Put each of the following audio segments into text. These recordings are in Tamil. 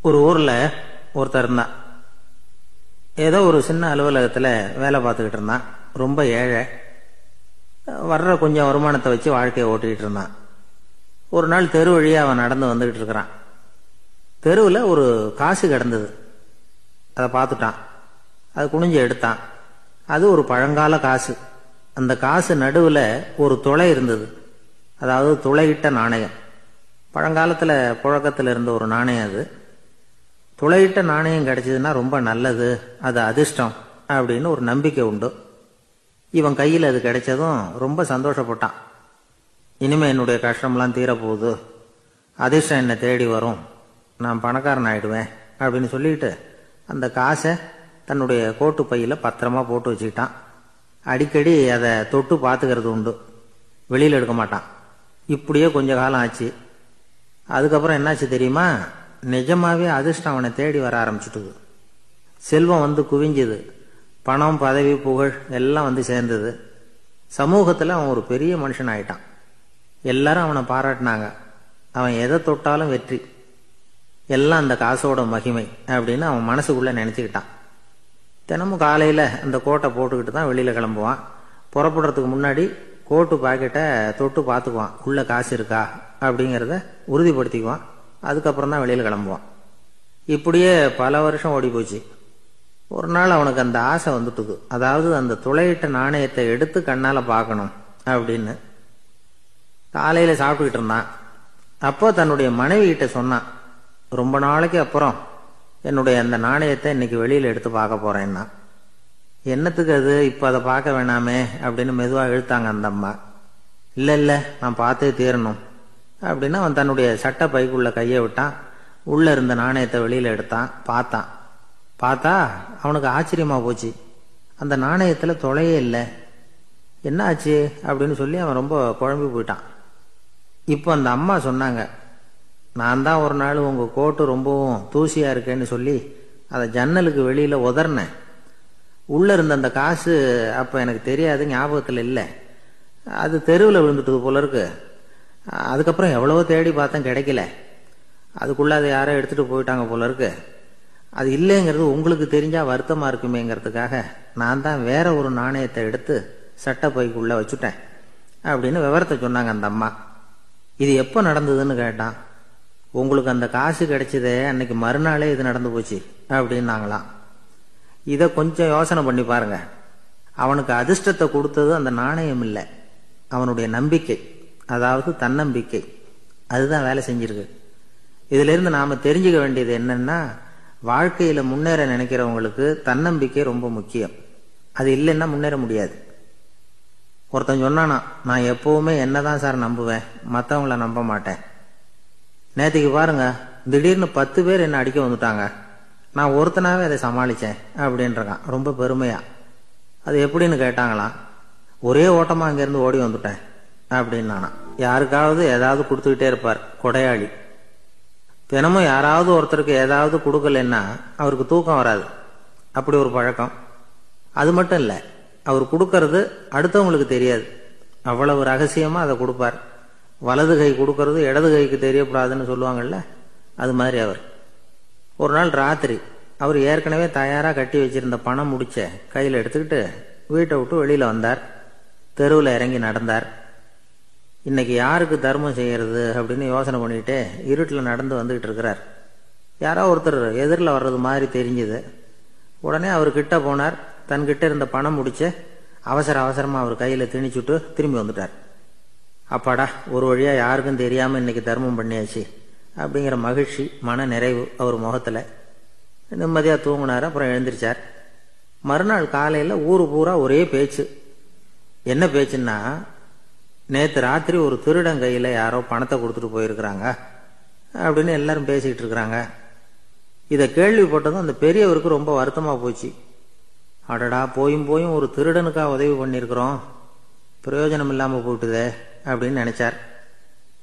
ஒரு ஊரில் ஒருத்தர் இருந்தான். ஏதோ ஒரு சின்ன அலுவலகத்தில் வேலை பார்த்துக்கிட்டு இருந்தான். ரொம்ப ஏழை. வர்ற கொஞ்சம் வருமானத்தை வச்சு வாழ்க்கையை ஓட்டிகிட்டு இருந்தான். ஒரு நாள் தெரு வழியாக அவன் நடந்து வந்துக்கிட்டு இருக்கிறான். தெருவில் ஒரு காசு கிடந்தது. அதை பார்த்துட்டான். அது குனிஞ்சு எடுத்தான். அது ஒரு பழங்கால காசு. அந்த காசு நடுவில் ஒரு துளை இருந்தது. அதாவது துளையிட்ட நாணயம். பழங்காலத்தில் புழக்கத்தில் இருந்த ஒரு நாணயம் அது. துளையிட்ட நாணயம் கிடைச்சதுன்னா ரொம்ப நல்லது, அது அதிர்ஷ்டம் அப்படின்னு ஒரு நம்பிக்கை உண்டு. இவன் கையில் அது கிடைச்சதும் ரொம்ப சந்தோஷப்பட்டான். இனிமே என்னுடைய கஷ்டம்லாம் தீரப்போகுது, அதிர்ஷ்டம் என்னை தேடி வரும், நான் பணக்காரன் ஆயிடுவேன் அப்படின்னு சொல்லிட்டு அந்த காசை தன்னுடைய கோட்டு பையில் பத்திரமா போட்டு வச்சுக்கிட்டான். அடிக்கடி அதை தொட்டு பார்த்துக்கிறது உண்டு, வெளியில் எடுக்க மாட்டான். இப்படியே கொஞ்ச காலம் ஆச்சு. அதுக்கப்புறம் என்னாச்சு தெரியுமா? நிஜமாவே அதிர்ஷ்டம் அவனை தேடி வர ஆரம்பிச்சுட்டுது. செல்வம் வந்து குவிஞ்சுது. பணம், பதவி, புகழ் எல்லாம் வந்து சேர்ந்தது. சமூகத்தில் அவன் ஒரு பெரிய மனுஷன் ஆயிட்டான். எல்லாரும் அவனை பாராட்டினாங்க. அவன் எதை தொட்டாலும் வெற்றி, எல்லாம் அந்த காசோட மகிமை அப்படின்னு அவன் மனசுக்குள்ளே நினச்சிக்கிட்டான். தினமும் காலையில் அந்த கோட்டை போட்டுக்கிட்டு தான் வெளியில் கிளம்புவான். புறப்படுறதுக்கு முன்னாடி கோட்டு பாக்கெட்டை தொட்டு பார்த்துக்குவான், உள்ளே காசு இருக்கா அப்படிங்கிறத உறுதிப்படுத்திக்குவான். அதுக்கப்புறம் தான் வெளியில் கிளம்புவான். இப்படியே பல வருஷம் ஓடி போச்சு. ஒரு நாள் அவனுக்கு அந்த ஆசை வந்துட்டுது. அதாவது அந்த துளையிட்ட நாணயத்தை எடுத்து கண்ணால் பார்க்கணும் அப்படின்னு. காலையில் சாப்பிட்டுக்கிட்டு இருந்தான். அப்போ தன்னுடைய மனைவி கிட்ட சொன்னான், ரொம்ப நாளைக்கு அப்புறம் என்னுடைய அந்த நாணயத்தை இன்னைக்கு வெளியில் எடுத்து பார்க்க போறேன்னா. என்னத்துக்கு அது, இப்போ அதை பார்க்க வேணாமே அப்படின்னு மெதுவாக இழுத்தாங்க அந்த அம்மா. இல்லை நான் பார்த்தே தீரணும் அப்படின்னு அவன் தன்னுடைய சட்டை பைக்குள்ள கையை விட்டான். உள்ளே இருந்த நாணயத்தை வெளியில் எடுத்தான். பார்த்தா அவனுக்கு ஆச்சரியமா போச்சு. அந்த நாணயத்தில் துளையே இல்லை. என்ன ஆச்சு அப்படின்னு சொல்லி அவன் ரொம்ப குழம்பி போயிட்டான். இப்போ அந்த அம்மா சொன்னாங்க, நான் தான் ஒரு நாள் உங்கள் கோட்டு ரொம்பவும் தூசியாக இருக்கேன்னு சொல்லி அதை ஜன்னலுக்கு வெளியில் உதறினேன். உள்ளே இருந்த அந்த காசு அப்போ எனக்கு தெரியாது, ஞாபகத்தில் இல்லை. அது தெருவில் விழுந்துட்டது போல இருக்கு. அதுக்கப்புறம் எவ்வளவோ தேடி பார்த்தேன், கிடைக்கல. அதுக்குள்ளே அதை யாரோ எடுத்துகிட்டு போயிட்டாங்க போல இருக்கு. அது இல்லைங்கிறது உங்களுக்கு தெரிஞ்சால் வருத்தமாக இருக்குமேங்கிறதுக்காக நான் தான் வேற ஒரு நாணயத்தை எடுத்து சட்டை பைக்குள்ளே வச்சுட்டேன் அப்படின்னு விவரத்தை சொன்னாங்க அந்த அம்மா. இது எப்போ நடந்ததுன்னு கேட்டான். உங்களுக்கு அந்த காசு கிடைச்சதே அன்னைக்கு மறுநாளே இது நடந்து போச்சு அப்படின்னாங்களாம். இதை கொஞ்சம் யோசனை பண்ணி பாருங்க. அவனுக்கு அதிர்ஷ்டத்தை கொடுத்தது அந்த நாணயம் இல்லை, அவனுடைய நம்பிக்கை, அதாவது தன்னம்பிக்கை. அதுதான் வேலை செஞ்சிருக்கு. இதிலிருந்து நாம் தெரிஞ்சுக்க வேண்டியது என்னன்னா, வாழ்க்கையில் முன்னேற நினைக்கிறவங்களுக்கு தன்னம்பிக்கை ரொம்ப முக்கியம். அது இல்லைன்னா முன்னேற முடியாது. ஒருத்தன் சொன்னானா, நான் எப்பவுமே என்னதான் சார் நம்புவேன், மற்றவங்கள நம்ப மாட்டேன். நேற்றுக்கு பாருங்க, திடீர்னு 10 பேர் என்ன அடிக்க வந்துட்டாங்க, நான் ஒருத்தனாவே அதை சமாளித்தேன் அப்படின்றான் ரொம்ப பெருமையா. அது எப்படின்னு கேட்டாங்களாம். ஒரே ஓட்டமாக அங்கேருந்து ஓடி வந்துட்டேன் அப்படின்னானா. யாருக்காவது ஏதாவது கொடுத்துக்கிட்டே இருப்பார், கொடையாளி. தினமும் யாராவது ஒருத்தருக்கு ஏதாவது கொடுக்கலன்னா அவருக்கு தூக்கம் வராது, அப்படி ஒரு பழக்கம். அது மட்டும் இல்லை, அவர் கொடுக்கறது அடுத்தவங்களுக்கு தெரியாது, அவ்வளவு ரகசியமாக அதை கொடுப்பார். வலது கை கொடுக்கறது இடது கைக்கு தெரியக்கூடாதுன்னு சொல்லுவாங்கள்ல, அது மாதிரி அவர். ஒரு நாள் ராத்திரி அவர் ஏற்கனவே தயாராக கட்டி வச்சிருந்த பணம் முடிச்ச கையில் எடுத்துக்கிட்டு வீட்டை விட்டு வெளியில் வந்தார். தெருவில் இறங்கி நடந்தார். இன்னைக்கு யாருக்கு தர்மம் செய்யறது அப்படின்னு யோசனை பண்ணிட்டு இருட்டில் நடந்து வந்துகிட்டு இருக்கிறார். யாரோ ஒருத்தர் எதிரில் வர்றது மாதிரி தெரிஞ்சுது. உடனே அவர் கிட்ட போனார். தன்கிட்ட இருந்த பணம் முடிச்ச அவசரமாக அவர் கையில் திணிச்சுட்டு திரும்பி வந்துட்டார். அப்பாடா, ஒரு வழியாக யாருக்கும் தெரியாமல் இன்னைக்கு தர்மம் பண்ணியாச்சு அப்படிங்கிற மகிழ்ச்சி, மன நிறைவு அவர் முகத்தில். நிம்மதியாக தூங்கினார். அப்புறம் எழுந்திரிச்சார். மறுநாள் காலையில் ஊரு பூரா ஒரே பேச்சு. என்ன பேச்சுன்னா, நேற்று ராத்திரி ஒரு திருடன் கையில் யாரோ பணத்தை கொடுத்துட்டு போயிருக்கிறாங்க அப்படின்னு எல்லாரும் பேசிக்கிட்டு இருக்கிறாங்க. இதை கேள்விப்பட்டதும் அந்த பெரியவருக்கு ரொம்ப வருத்தமாக போச்சு. அடடா, போயும் ஒரு திருடனுக்காக உதவி பண்ணியிருக்கிறோம், பிரயோஜனம் இல்லாமல் போட்டுதே அப்படின்னு நினைச்சார்.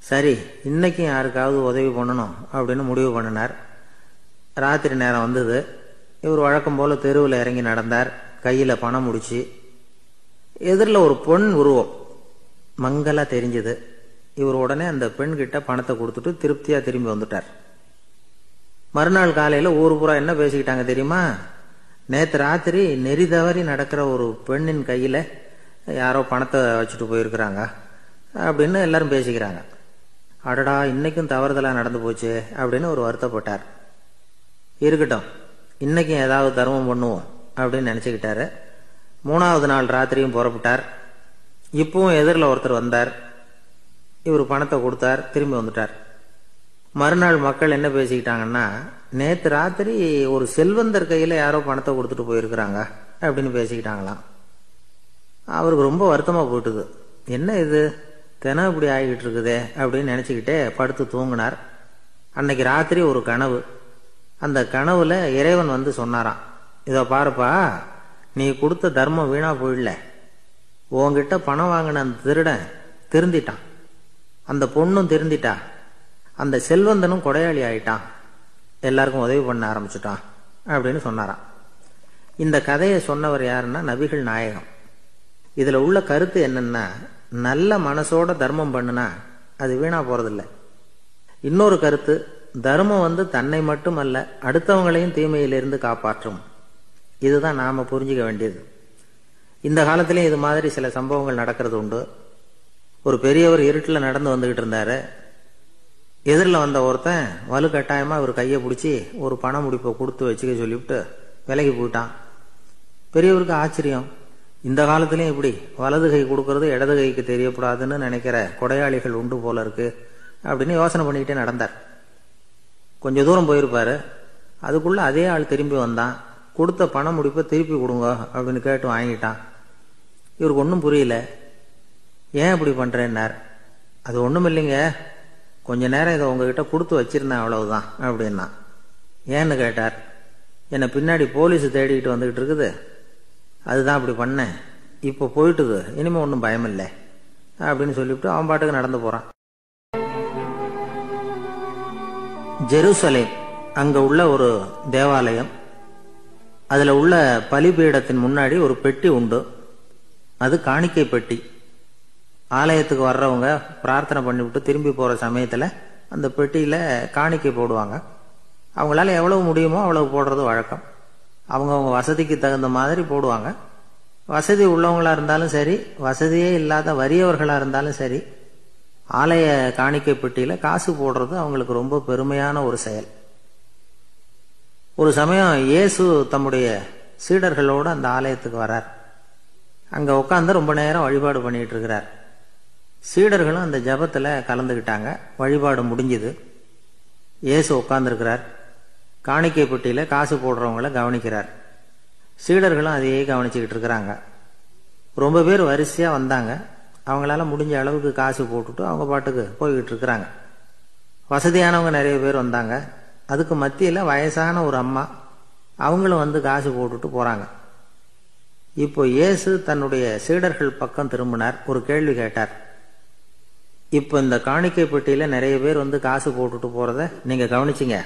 சரி, இன்னைக்கும் யாருக்காவது உதவி பண்ணணும் அப்படின்னு முடிவு பண்ணினார். ராத்திரி நேரம் வந்தது. இவர் வழக்கம் போல தெருவில் இறங்கி நடந்தார். கையில் பணம் முடிச்சு. எதிரில் ஒரு பொன் உருவம் மங்கலா தெரிஞ்சது. இவர் உடனே அந்த பெண்கிட்ட பணத்தை கொடுத்துட்டு திருப்தியாக திரும்பி வந்துட்டார். மறுநாள் காலையில ஊர் பூரா என்ன பேசிக்கிட்டாங்க தெரியுமா? நேற்று ராத்திரி நெறி தவறி நடக்கிற ஒரு பெண்ணின் கையில யாரோ பணத்தை வச்சுட்டு போயிருக்கிறாங்க அப்படின்னு எல்லாரும் பேசிக்கிறாங்க. அடடா, இன்னைக்கும் தவறுதலா நடந்து போச்சு அப்படின்னு ஒரு வருத்தப்பட்டார். இருக்கட்டும், இன்னைக்கும் ஏதாவது தர்மம் பண்ணுவோம் அப்படின்னு நினைச்சுக்கிட்டாரு. 3வது நாள் ராத்திரியும் புறப்பட்டார். இப்பவும் எதிரில் ஒருத்தர் வந்தார். இவர் பணத்தை கொடுத்தார், திரும்பி வந்துட்டார். மறுநாள் மக்கள் என்ன பேசிக்கிட்டாங்கன்னா, நேற்று ராத்திரி ஒரு செல்வந்தர் கையில யாரோ பணத்தை கொடுத்துட்டு போயிருக்கிறாங்க அப்படின்னு பேசிக்கிட்டாங்களாம். அவருக்கு ரொம்ப வருத்தமா போயிட்டுது. என்ன இது தினம் இப்படி ஆகிட்டு இருக்குதே அப்படின்னு நினைச்சுக்கிட்டே படுத்து தூங்கினார். அன்னைக்கு ராத்திரி ஒரு கனவு. அந்த கனவுல இறைவன் வந்து சொன்னாராம், இதோ பாருப்பா, நீ கொடுத்த தர்மம் வீணா போயிடல. உன்கிட்ட பணம் வாங்கின அந்த திருடன் திருந்திட்டான், அந்த பொண்ணும் திருந்திட்டா, அந்த செல்வந்தனும் கொடையாளி ஆயிட்டான், எல்லாருக்கும் உதவி பண்ண ஆரம்பிச்சுட்டான் அப்படின்னு சொன்னாராம். இந்த கதையை சொன்னவர் யாருன்னா நபிகள் நாயகம். இதுல உள்ள கருத்து என்னன்னா, நல்ல மனசோட தர்மம் பண்ணுனா அது வீணா போறதில்லை. இன்னொரு கருத்து, தர்மம் வந்து தன்னை மட்டுமல்ல அடுத்தவங்களையும் தீமையிலிருந்து காப்பாற்றும். இதுதான் நாம புரிஞ்சுக்க வேண்டியது. இந்த காலத்திலயும் இது மாதிரி சில சம்பவங்கள் நடக்கிறது உண்டு. ஒரு பெரியவர் இருட்டில் நடந்து வந்துகிட்டு இருந்தாரு. எதிரில் வந்த ஒருத்தன் வலுக்கட்டாயமா இவர் கையை பிடிச்சி ஒரு பண முடிப்பை கொடுத்து வச்சுக்க சொல்லிவிட்டு விலகி போயிட்டான். பெரியவருக்கு ஆச்சரியம், இந்த காலத்திலயும் இப்படி வலது கை கொடுக்கறது இடது கைக்கு தெரியக்கூடாதுன்னு நினைக்கிற கொடையாளிகள் உண்டு போல இருக்கு அப்படின்னு யோசனை பண்ணிக்கிட்டே நடந்தார். கொஞ்ச தூரம் போயிருப்பாரு. அதுக்குள்ள அதே ஆள் திரும்பி வந்தான். கொடுத்த பண முடிப்பை திருப்பி கொடுங்க அப்படின்னு கேட்டு வாங்கிட்டான். இவருக்கு ஒன்றும் புரியல. ஏன் இப்படி பண்றேன்னார். அது ஒன்றும் இல்லைங்க, கொஞ்ச நேரம் இதை உங்ககிட்ட கொடுத்து வச்சிருந்தேன், அவ்வளவுதான் அப்படின்னா. ஏன்னு கேட்டார். என்னை பின்னாடி போலீஸ் தேடிக்கிட்டு வந்துகிட்டு இருக்குது, அதுதான் அப்படி பண்ணேன், இப்போ போயிட்டுது, இனிமே ஒன்றும் பயமில்லை அப்படின்னு சொல்லிவிட்டு அவன் பாட்டுக்கு நடந்து போறான். ஜெருசலேம் அங்க உள்ள ஒரு தேவாலயம். அதுல உள்ள பலிபீடத்தின் முன்னாடி ஒரு பெட்டி உண்டு. அது காணிக்கை பெட்டி. ஆலயத்துக்கு வர்றவங்க பிரார்த்தனை பண்ணிவிட்டு திரும்பி போற சமயத்துல அந்த பெட்டியில காணிக்கை போடுவாங்க. அவங்களால எவ்வளவு முடியுமோ அவ்வளவு போடுறது வழக்கம். அவங்கவுங்க வசதிக்கு தகுந்த மாதிரி போடுவாங்க. வசதி உள்ளவங்களா இருந்தாலும் சரி, வசதியே இல்லாத வறியவர்களா இருந்தாலும் சரி, ஆலய காணிக்கை பெட்டியில காசு போடுறது அவங்களுக்கு ரொம்ப பெருமையான ஒரு செயல். ஒரு சமயம் இயேசு தம்முடைய சீடர்களோடு அந்த ஆலயத்துக்கு வரார். அங்க உட்காந்து ரொம்ப நேரம் வழிபாடு பண்ணிட்டு இருக்கிறார். சீடர்களும் அந்த ஜபத்துல கலந்துகிட்டாங்க. வழிபாடு முடிஞ்சது. இயேசு உட்கார்ந்துருக்கிறார். காணிக்கை பெட்டியில காசு போடுறவங்களை கவனிக்கிறார். சீடர்களும் அதையே கவனிச்சுக்கிட்டு இருக்கிறாங்க. ரொம்ப பேர் வரிசையா வந்தாங்க. அவங்களால முடிஞ்ச அளவுக்கு காசு போட்டுட்டு அவங்க பாட்டுக்கு போய்கிட்டு இருக்கிறாங்க. வசதியானவங்க நிறைய பேர் வந்தாங்க. அதுக்கு மத்தியில வயசான ஒரு அம்மா, அவங்களும் வந்து காசு போட்டுட்டு போறாங்க. இப்போ இயேசு தன்னுடைய சீடர்கள் பக்கம் திரும்பினார். ஒரு கேள்வி கேட்டார். இப்போ இந்த காணிக்கை பெட்டியில நிறைய பேர் வந்து காசு போட்டுட்டு போறத நீங்க கவனிச்சிங்க.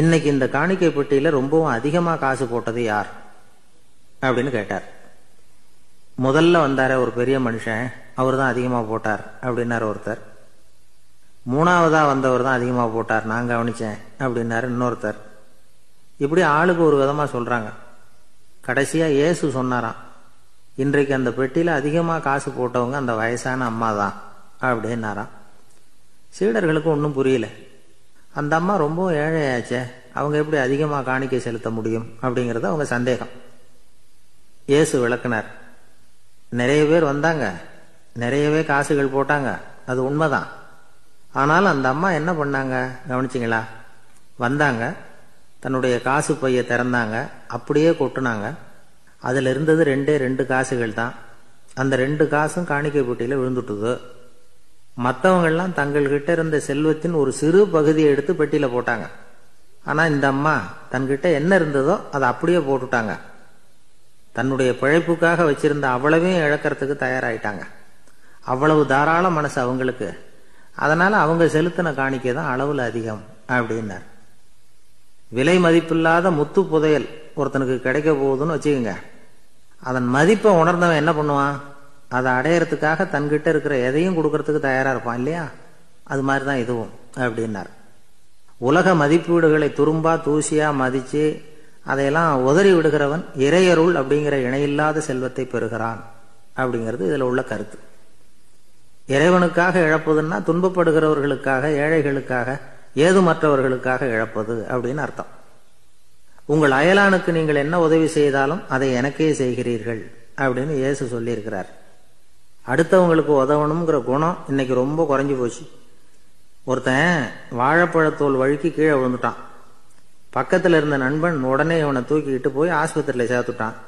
இன்னைக்கு இந்த காணிக்கை பெட்டியில ரொம்பவும் அதிகமா காசு போட்டது யார் அப்படின்னு கேட்டார். முதல்ல வந்தார ஒரு பெரிய மனுஷன், அவர் தான் அதிகமா போட்டார் அப்படின்னாரு ஒருத்தர். 3வதா வந்தவர் தான் அதிகமா போட்டார், நான் கவனிச்சேன் அப்படின்னாரு இன்னொருத்தர். இப்படி ஆளுக்கு ஒரு விதமா சொல்றாங்க. கடைசியா இயேசு சொன்னாராம், இன்றைக்கு அந்த பெட்டியில அதிகமா காசு போட்டவங்க அந்த வயசான அம்மா தான் அப்படின்னாராம். சீடர்களுக்கு ஒன்றும் புரியல. அந்த அம்மா ரொம்ப ஏழையாச்சே, அவங்க எப்படி அதிகமா காணிக்கை செலுத்த முடியும் அப்படிங்கறது அவங்க சந்தேகம். இயேசு விளக்குனார். நிறைய பேர் வந்தாங்க, நிறையவே காசுகள் போட்டாங்க, அது உண்மைதான். ஆனாலும் அந்த அம்மா என்ன பண்ணாங்க கவனிச்சிங்களா? வந்தாங்க, தன்னுடைய காசு பைய திறந்தாங்க, அப்படியே கொட்டுனாங்க. அதுல இருந்தது 2 காசுகள் தான். அந்த 2 காசும் காணிக்கை பெட்டியில விழுந்துட்டுது. மற்றவங்கெல்லாம் தங்கள்கிட்ட இருந்த செல்வத்தின் ஒரு சிறு பகுதியை எடுத்து பெட்டியில போட்டாங்க. ஆனா இந்த அம்மா தன்கிட்ட என்ன இருந்ததோ அதை அப்படியே போட்டுட்டாங்க. தன்னுடைய பிழைப்புக்காக வச்சிருந்த அவ்வளவையும் இழக்கிறதுக்கு தயாராயிட்டாங்க. அவ்வளவு தாராள மனசு அவங்களுக்கு. அதனால அவங்க செலுத்தின காணிக்கை தான் அளவுல அதிகம் அப்படின்னார். விலை மதிப்பில்லாத முத்து புதையல் ஒருத்தனுக்கு கிடைக்க போகுதுன்னு வச்சுக்கோங்க. அதன் மதிப்பை உணர்ந்தவன் என்ன பண்ணுவான்? அதை அடையறதுக்காக தன்கிட்ட இருக்கிற எதையும் கொடுக்கறதுக்கு தயாரா இருப்பான் இல்லையா? அது மாதிரிதான் இதுவும் அப்படின்னார். உலக மதிப்பீடுகளை துரும்பா தூசியா மதிச்சு அதையெல்லாம் உதறி விடுகிறவன் இறையருள் அப்படிங்கிற இணையில்லாத செல்வத்தை பெறுகிறான் அப்படிங்கிறது இதுல உள்ள கருத்து. இறைவனுக்காக இழப்பதுன்னா துன்பப்படுகிறவர்களுக்காக, ஏழைகளுக்காக, ஏதுமற்றவர்களுக்காக இழப்பது அப்படின்னு அர்த்தம். உங்கள் அயலானுக்கு நீங்கள் என்ன உதவி செய்தாலும் அதை எனக்கே செய்கிறீர்கள் அப்படின்னு இயேசு சொல்லியிருக்கிறார். அடுத்தவங்களுக்கு உதவணுங்கிற குணம் இன்னைக்கு ரொம்ப குறைஞ்சு போச்சு. ஒருத்தன் வாழைப்பழத்தோல் வழுக்கி கீழே விழுந்துட்டான். பக்கத்தில் இருந்த நண்பன் உடனே இவனை தூக்கிக்கிட்டு போய் ஆஸ்பத்திரியில் சேர்த்துட்டான்.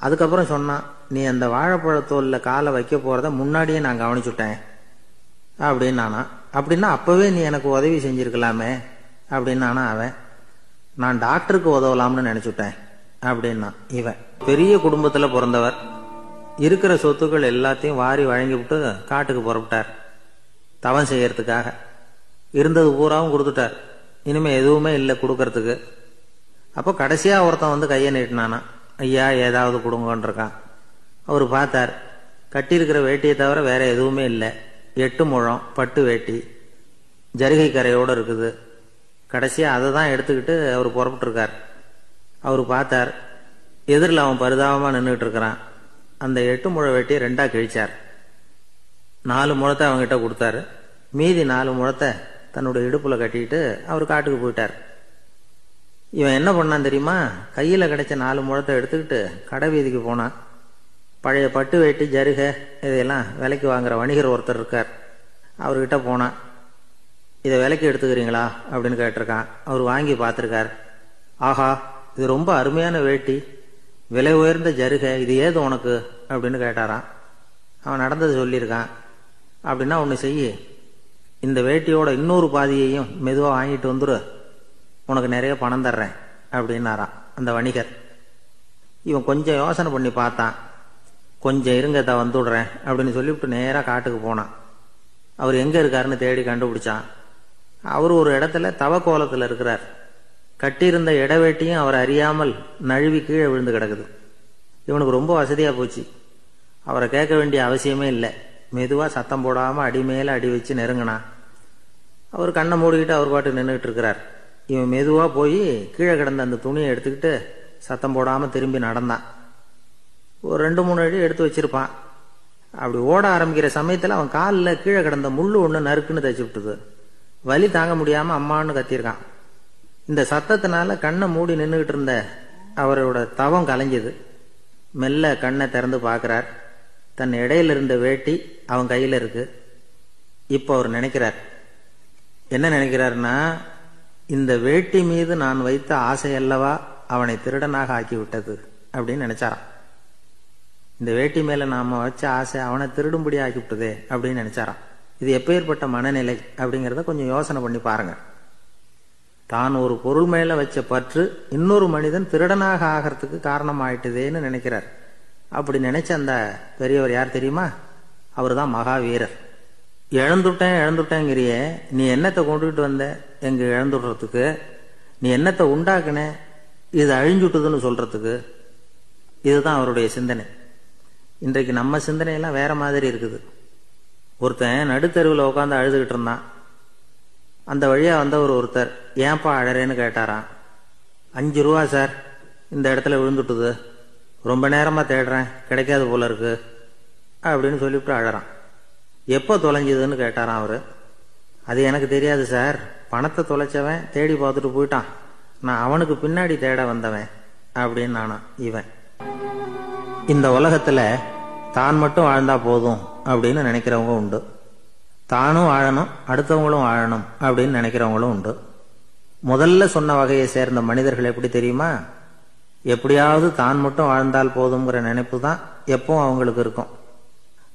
அதுக்கப்புறம் சொன்னான், நீ அந்த வாழைப்பழத்தோல்ல காலை வைக்க போறத முன்னாடியே நான் கவனிச்சுட்டேன் அப்படின்னானா. அப்படின்னா அப்பவே நீ எனக்கு உதவி செஞ்சிருக்கலாமே அப்படின்னானா அவன். நான் டாக்டருக்கு உதவலாம்னு நினைச்சுட்டேன் அப்படின்னா இவன். பெரிய குடும்பத்துல பிறந்தவர், இருக்கிற சொத்துக்கள் எல்லாத்தையும் வாரி வழங்கி விட்டு காட்டுக்கு புறப்பட்டார் தவம் செய்யறதுக்காக. இருந்தது பூராவும் கொடுத்துட்டார், இனிமே எதுவுமே இல்லை கொடுக்கறதுக்கு. அப்போ கடைசியா ஒருத்தன் வந்து கையை நீட்டினானா, ஐயா ஏதாவது கொடுங்கன்னு இருக்கான். அவர் பார்த்தார், கட்டியிருக்கிற வேட்டியை தவிர வேற எதுவுமே இல்லை. 8 முழம் பட்டு வேட்டி, ஜரிகை கரையோடு இருக்குது. கடைசியா அதை தான் எடுத்துக்கிட்டு அவர் புறப்பட்டுருக்கார். அவர் பார்த்தார், எதிரில் அவன் பரிதாபமா நின்றுட்டு இருக்கிறான். அந்த 8 முழ வேட்டியை 2ஆ கிழிச்சார். 4 முழத்தை அவங்ககிட்ட கொடுத்தாரு. மீதி 4 முழத்தை தன்னுடைய இடுப்புல கட்டிட்டு அவர் காட்டுக்கு போயிட்டார். இவன் என்ன பண்ணான் தெரியுமா? கையில கிடைச்ச 4 முழத்தை எடுத்துக்கிட்டு கடை வீதிக்கு போனான். பழைய பட்டு வேட்டி, ஜருகை இதையெல்லாம் விலைக்கு வாங்குற வணிகர் ஒருத்தர் இருக்கார். அவர்கிட்ட போனான். இதை விலைக்கு எடுத்துக்கிறீங்களா அப்படின்னு கேட்டிருக்கான். அவர் வாங்கி பார்த்துருக்கார். ஆஹா, இது ரொம்ப அருமையான வேட்டி, விலை உயர்ந்த ஜருகை, இது ஏது உனக்கு அப்படின்னு கேட்டாரான். அவன் நடந்தது சொல்லியிருக்கான். அப்படின்னா ஒன்று செய்ய, இந்த வேட்டியோட இன்னொரு பாதியையும் மெதுவாக வாங்கிட்டு வந்துரு, உனக்கு நிறைய பணம் தர்றேன் அப்படின்னாரான் அந்த வணிகர். இவன் கொஞ்சம் யோசனை பண்ணி பார்த்தான். கொஞ்சம் இருங்க, வந்துடுறேன் அப்படின்னு சொல்லிவிட்டு நேராக காட்டுக்கு போனான். அவர் எங்கே இருக்காருன்னு தேடி கண்டுபிடிச்சான். அவர் ஒரு இடத்துல தவக்கோலத்தில் இருக்கிறார். கட்டியிருந்த இடவேட்டியும் அவர் அறியாமல் நழுவி கீழே விழுந்து கிடக்குது. இவனுக்கு ரொம்ப வசதியாக போச்சு. அவரை கேட்க வேண்டிய அவசியமே இல்லை. மெதுவாக சத்தம் போடாமல் அடி மேலே அடி வச்சு நெருங்கினான். அவர் கண்ணை மூடிக்கிட்டு அவர் பாட்டு நின்றுட்டு இருக்கிறார். இவன் மெதுவாக போய் கீழே கிடந்த அந்த துணியை எடுத்துக்கிட்டு சத்தம் போடாமல் திரும்பி நடந்தான். ஒரு 2-3 அடி எடுத்து வச்சிருப்பான். அப்படி ஓட ஆரம்பிக்கிற சமயத்தில் அவன் காலில் கீழே கிடந்த முள்ளு ஒன்று நறுக்குன்னு தைச்சு விட்டுது. வலி தாங்க முடியாமல் அம்மான்னு கத்திருக்கான். இந்த சத்தத்தினால கண்ணை மூடி நின்றுகிட்டு இருந்த அவரோட தவம் கலைஞ்சது. மெல்ல கண்ணை திறந்து பார்க்கிறார். தன் இடையில இருந்த வேட்டி அவன் கையில் இருக்கு. இப்போ அவர் நினைக்கிறார், என்ன நினைக்கிறார்னா, இந்த வேட்டி மீது நான் வைத்த ஆசை அல்லவா அவனை திருடனாக ஆக்கி விட்டது அப்படின்னு நினைச்சாராம். இந்த வேட்டி மேல நாம வச்ச ஆசை அவனை திருடும்படி ஆக்கி விட்டதே அப்படின்னு நினைச்சாராம். இது எப்பேற்பட்ட மனநிலை அப்படிங்கிறத கொஞ்சம் யோசனை பண்ணி பாருங்க. தான் ஒரு பொருள் மேல வச்ச பற்று இன்னொரு மனிதன் திருடனாக ஆகிறதுக்கு காரணம் ஆயிட்டுதேன்னு நினைக்கிறார். அப்படி நினைச்ச அந்த பெரியவர் யார் தெரியுமா? அவர் தான் மகாவீரர். இழந்துட்டேங்கிறியே, நீ என்னத்தை கொண்டுகிட்டு வந்த எங்க இழந்துடுறதுக்கு? நீ என்னத்தை உண்டாக்குன இது அழிஞ்சுட்டுதுன்னு சொல்றதுக்கு? இதுதான் அவருடைய சிந்தனை. இன்றைக்கு நம்ம சிந்தனையெல்லாம் வேற மாதிரி இருக்குது. ஒருத்தன் நடுத்தருவில் உட்காந்து அழுதுகிட்டு இருந்தான். அந்த வழியா வந்தவர் ஒருத்தர், ஏன்பா அழறேன்னு கேட்டாராம். 5 ரூபா சார், இந்த இடத்துல விழுந்துட்டுது, ரொம்ப நேரமா தேடுறேன், கிடைக்காது போல இருக்கு அப்படின்னு சொல்லிவிட்டு அழறான். எப்போ தொலைஞ்சதுன்னு கேட்டாராம் அவரு. அது எனக்கு தெரியாது சார், பணத்தை தொலைச்சவன் தேடி பார்த்துட்டு போயிட்டான், நான் அவனுக்கு பின்னாடி தேட வந்தவன் அப்படின்னு நானா இவன். இந்த உலகத்துல தான் மட்டும் வாழ்ந்தா போதும் அப்படின்னு நினைக்கிறவங்க உண்டு. தானும் வாழணும், அடுத்தவங்களும் வாழணும் அப்படின்னு நினைக்கிறவங்களும் உண்டு. முதல்ல சொன்ன வகையை சேர்ந்த மனிதர்கள் எப்படி தெரியுமா? எப்படியாவது தான் மட்டும் வாழ்ந்தால் போதுங்கிற நினைப்பு தான் எப்பவும் அவங்களுக்கு இருக்கும்.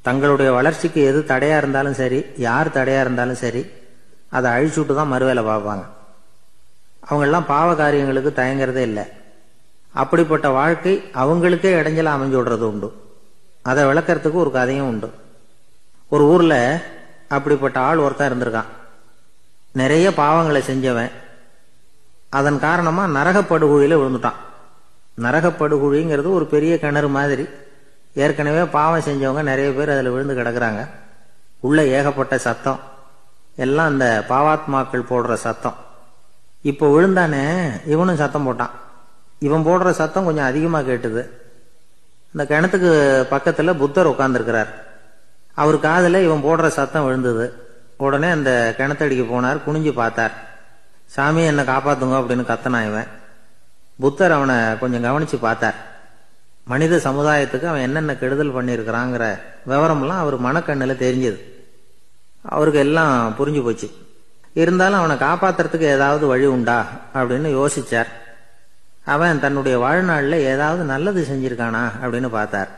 தங்களுடைய வளர்ச்சிக்கு எது தடையா இருந்தாலும் சரி, யார் தடையா இருந்தாலும் சரி, அதை அழிச்சுட்டு தான் மறுவேலை பார்ப்பாங்க. அவங்கெல்லாம் பாவ காரியங்களுக்கு தயங்குறதே இல்லை. அப்படிப்பட்ட வாழ்க்கை அவங்களுக்கே இடைஞ்சல அமைஞ்சு விடுறது உண்டு. அதை விளக்கறதுக்கு ஒரு கதையும் உண்டு. ஒரு ஊர்ல அப்படிப்பட்ட ஆள் ஒருத்தன் இருந்திருக்கான். நிறைய பாவங்களை செஞ்சவன். அதன் காரணமா நரகப்படுகுழியில விழுந்துட்டான். நரகப்படுகுழிங்கிறது ஒரு பெரிய கிணறு மாதிரி. ஏற்கனவே பாவம் செஞ்சவங்க நிறைய பேர் அதில் விழுந்து கிடக்குறாங்க. உள்ள ஏகப்பட்ட சத்தம், எல்லாம் அந்த பாவாத்மாக்கள் போடுற சத்தம். இப்போ விழுந்தானே இவனும் சத்தம் போட்டான். இவன் போடுற சத்தம் கொஞ்சம் அதிகமாக கேட்டுது. இந்த கிணத்துக்கு பக்கத்துல புத்தர் உட்கார்ந்துருக்கிறார். அவர் காதுல இவன் போடுற சத்தம் விழுந்தது. உடனே அந்த கிணத்தடிக்கு போனார். குனிஞ்சு பார்த்தார். சாமி என்னை காப்பாத்துங்க அப்படின்னு கத்தனா இவன். புத்தர் அவனை கொஞ்சம் கவனிச்சு பார்த்தார். மனித சமுதாயத்துக்கு அவன் என்னென்ன கெடுதல் பண்ணியிருக்கிறாங்கிற விவரம்லாம் அவர் மனக்கண்ணில் தெரிஞ்சது. அவருக்கு எல்லாம் புரிஞ்சு போச்சு. இருந்தாலும் அவனை காப்பாத்துறதுக்கு ஏதாவது வழி உண்டா அப்படின்னு யோசிச்சார். அவன் தன்னுடைய வாழ்நாளில் ஏதாவது நல்லது செஞ்சிருக்கானா அப்படின்னு பார்த்தார்.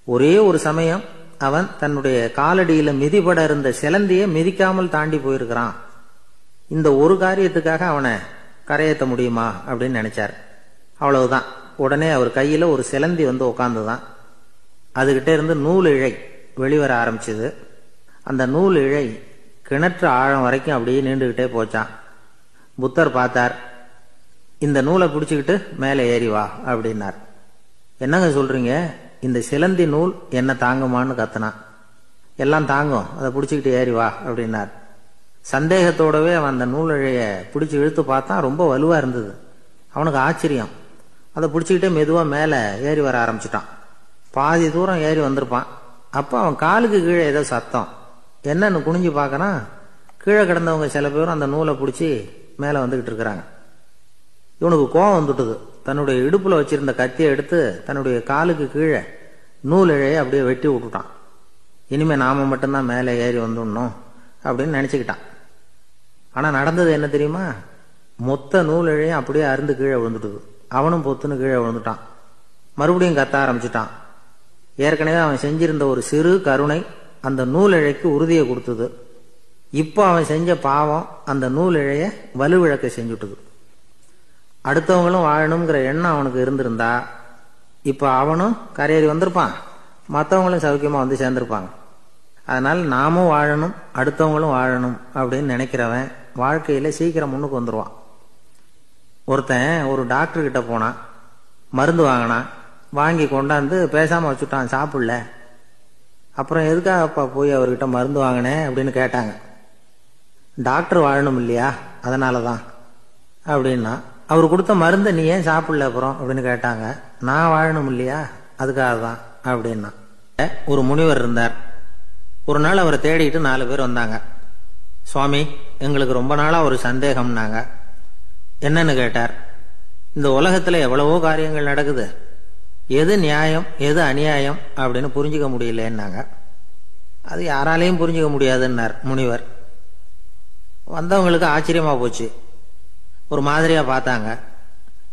ஒரே ஒரு சமயம் அவன் தன்னுடைய காலடியில மிதிபட இருந்த சிலந்தியை மிதிக்காமல் தாண்டி போயிருக்கிறான். இந்த ஒரு காரியத்துக்காக அவனை கரையேற்ற முடியுமா அப்படின்னு நினைச்சார். அவ்வளவுதான். உடனே அவர் கையில ஒரு சிலந்தி வந்து உட்காந்துதான். அதுகிட்ட இருந்து நூல் இழை வெளிவர ஆரம்பிச்சது. அந்த நூல் இழை கிணற்று ஆழம் வரைக்கும் அப்படியே நீண்டுகிட்டே போச்சான். புத்தர் பார்த்தார். இந்த நூலை பிடிச்சுக்கிட்டு மேலே ஏறி வா அப்படின்னார். என்னங்க சொல்றீங்க, இந்த சிலந்தி நூல் என்ன தாங்குமான்னு கத்துனான். எல்லாம் தாங்கும், அதை பிடிச்சிக்கிட்டு ஏறி வா அப்படின்னார். சந்தேகத்தோடவே அவன் அந்த நூல் இழைய பிடிச்சி இழுத்து பார்த்தான். ரொம்ப வலுவா இருந்தது. அவனுக்கு ஆச்சரியம். அதை பிடிச்சிக்கிட்டே மெதுவா மேலே ஏறி வர ஆரம்பிச்சுட்டான். பாதி தூரம் ஏறி வந்திருப்பான். அப்போ அவன் காலுக்கு கீழே ஏதோ சத்தம். என்னன்னு குனிஞ்சு பார்க்கறான். கீழே கிடந்தவங்க சில பேரும் அந்த நூலை பிடிச்சி மேலே வந்துகிட்டு இருக்கிறாங்க. இவனுக்கு கோபம் வந்துட்டுது. தன்னுடைய இடுப்புல வச்சிருந்த கத்தியை எடுத்து தன்னுடைய காலுக்கு கீழே நூல் இழையை அப்படியே வெட்டி விட்டுட்டான். இனிமே நாம மட்டும்தான் மேலே ஏறி வந்துடணும் அப்படின்னு நினைச்சுக்கிட்டான். ஆனா நடந்தது என்ன தெரியுமா? மொத்த நூல் இழையும் அப்படியே அருந்து கீழே விழுந்துட்டுது. அவனும் பொத்துன்னு கீழே விழுந்துட்டான். மறுபடியும் கத்த ஆரம்பிச்சுட்டான். ஏற்கனவே அவன் செஞ்சிருந்த ஒரு சிறு கருணை அந்த நூல் இழைக்கு உறுதியை கொடுத்தது. இப்போ அவன் செஞ்ச பாவம் அந்த நூல் இழைய வலுவிழக்க செஞ்சுட்டுது. அடுத்தவங்களும் வாழணுங்கிற எண்ணம் அவனுக்கு இருந்திருந்தா இப்ப அவனும் கரையேறி வந்திருப்பான், மற்றவங்களும் சௌக்கியமா வந்து சேர்ந்திருப்பாங்க. அதனால நாமும் வாழணும், அடுத்தவங்களும் வாழணும் அப்படின்னு நினைக்கிறவன் வாழ்க்கையில சீக்கிரம் முன்னுக்கு வந்துருவான். ஒருத்தன் ஒரு டாக்டர் கிட்ட போனான். மருந்து வாங்கினான். வாங்கி கொண்டாந்து பேசாம வச்சுட்டான், சாப்பிடல. அப்புறம் எதுக்காகப்பா போய் அவர்கிட்ட மருந்து வாங்கினேன் அப்படின்னு கேட்டாங்க. டாக்டர் வாழணும் இல்லையா, அதனாலதான் அப்படின்னா. அவர் கொடுத்த மருந்தை நீ ஏன் சாப்பிடல அப்புறம் அப்படின்னு கேட்டாங்க. நான் வாழணும் இல்லையா, அதுக்காக தான் அப்படின்னா. ஒரு முனிவர் இருந்தார். ஒரு நாள் அவரை தேடிட்டு 4 பேர் வந்தாங்க. சுவாமி, எங்களுக்கு ரொம்ப நாளா ஒரு சந்தேகம்னாங்க. என்னன்னு கேட்டார். இந்த உலகத்துல எவ்வளவோ காரியங்கள் நடக்குது, எது நியாயம் எது அநியாயம் அப்படின்னு புரிஞ்சுக்க முடியலன்னாங்க. அது யாராலையும் புரிஞ்சுக்க முடியாதுன்னார் முனிவர். வந்தவங்களுக்கு ஆச்சரியமா போச்சு. ஒரு மாதிரியா பார்த்தாங்க.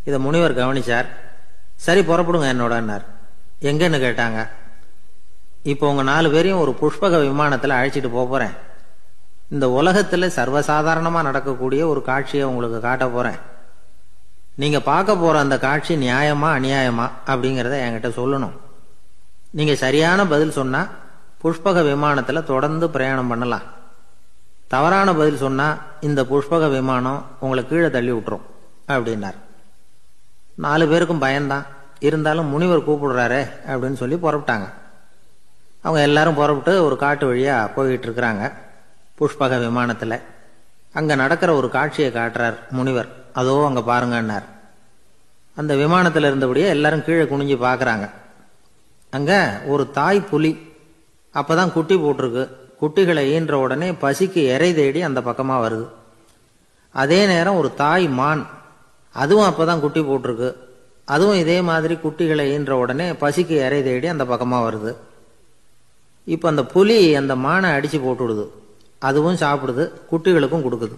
இதை முனிவர் கவனிச்சார். சரி புறப்படுங்க என்னோடன்னார். எங்கன்னு கேட்டாங்க. இப்போ உங்க 4 பேரையும் ஒரு புஷ்பக விமானத்துல அழைச்சிட்டு போறேன். இந்த உலகத்துல சர்வசாதாரணமா நடக்கக்கூடிய ஒரு காட்சியை உங்களுக்கு காட்ட போறேன். நீங்க பார்க்க போற அந்த காட்சி நியாயமா அநியாயமா அப்படிங்கறத என்கிட்ட சொல்லணும். நீங்க சரியான பதில் சொன்னா புஷ்பக விமானத்துல தொடர்ந்து பிரயாணம் பண்ணலாம். தவறான பதில் சொன்னா இந்த புஷ்பக விமானம் உங்களை கீழே தள்ளி விட்டுரும் அப்படின்னார். 4 பேருக்கும் பயம்தான். இருந்தாலும் முனிவர் கூப்பிடுறாரே அப்படின்னு சொல்லி புறப்பட்டாங்க. அவங்க எல்லாரும் புறப்பட்டு ஒரு காட்டு வழியா போய்கிட்டு இருக்கிறாங்க புஷ்பக விமானத்துல. அங்க நடக்கிற ஒரு காட்சியை காட்டுறார் முனிவர். அதோ அங்க பாருங்கன்னார். அந்த விமானத்துல இருந்தபடியே எல்லாரும் கீழே குனிஞ்சு பாக்குறாங்க. அங்க ஒரு தாய் புலி அப்பதான் குட்டி போட்டிருக்கு. குட்டிகளை ஈன்ற உடனே பசிக்கு இறை தேடி அந்த பக்கமா வருது. அதே நேரம் ஒரு தாய் மான், அதுவும் அப்பதான் குட்டி போட்டிருக்கு. அதுவும் இதே மாதிரி குட்டிகளை ஈன்ற உடனே பசிக்கு இறை தேடி அந்த பக்கமா வருது. இப்ப அந்த புலி அந்த மானை அடிச்சு போட்டுடுது. அதுவும் சாப்பிடுது, குட்டிகளுக்கும் கொடுக்குது.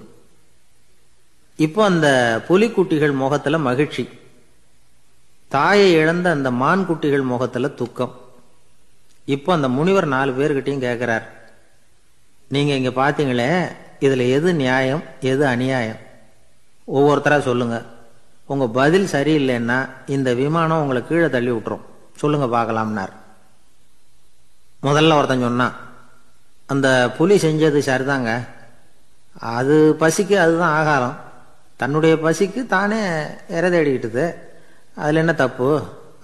இப்போ அந்த புலிக்குட்டிகள் முகத்துல மகிழ்ச்சி, தாயை இழந்த அந்த மான் குட்டிகள் முகத்துல துக்கம். இப்போ அந்த முனிவர் 4 பேர்கிட்டையும் கேட்கிறார், நீங்க இங்க பாத்தீங்களே, இதுல எது நியாயம் எது அநியாயம், ஒவ்வொருத்தரா சொல்லுங்க. உங்க பதில் சரியில்லைன்னா இந்த விமானம் உங்களை கீழே தள்ளி விட்டுரும், சொல்லுங்க பார்க்கலாம்னார். முதல்ல ஒருத்தன் சொன்னான், அந்த புலி செஞ்சது சரிதாங்க, அது பசிக்கு அதுதான் ஆகாரம், தன்னுடைய பசிக்கு தானே இறை தேடிக்கிட்டுது, அதுல என்ன தப்பு,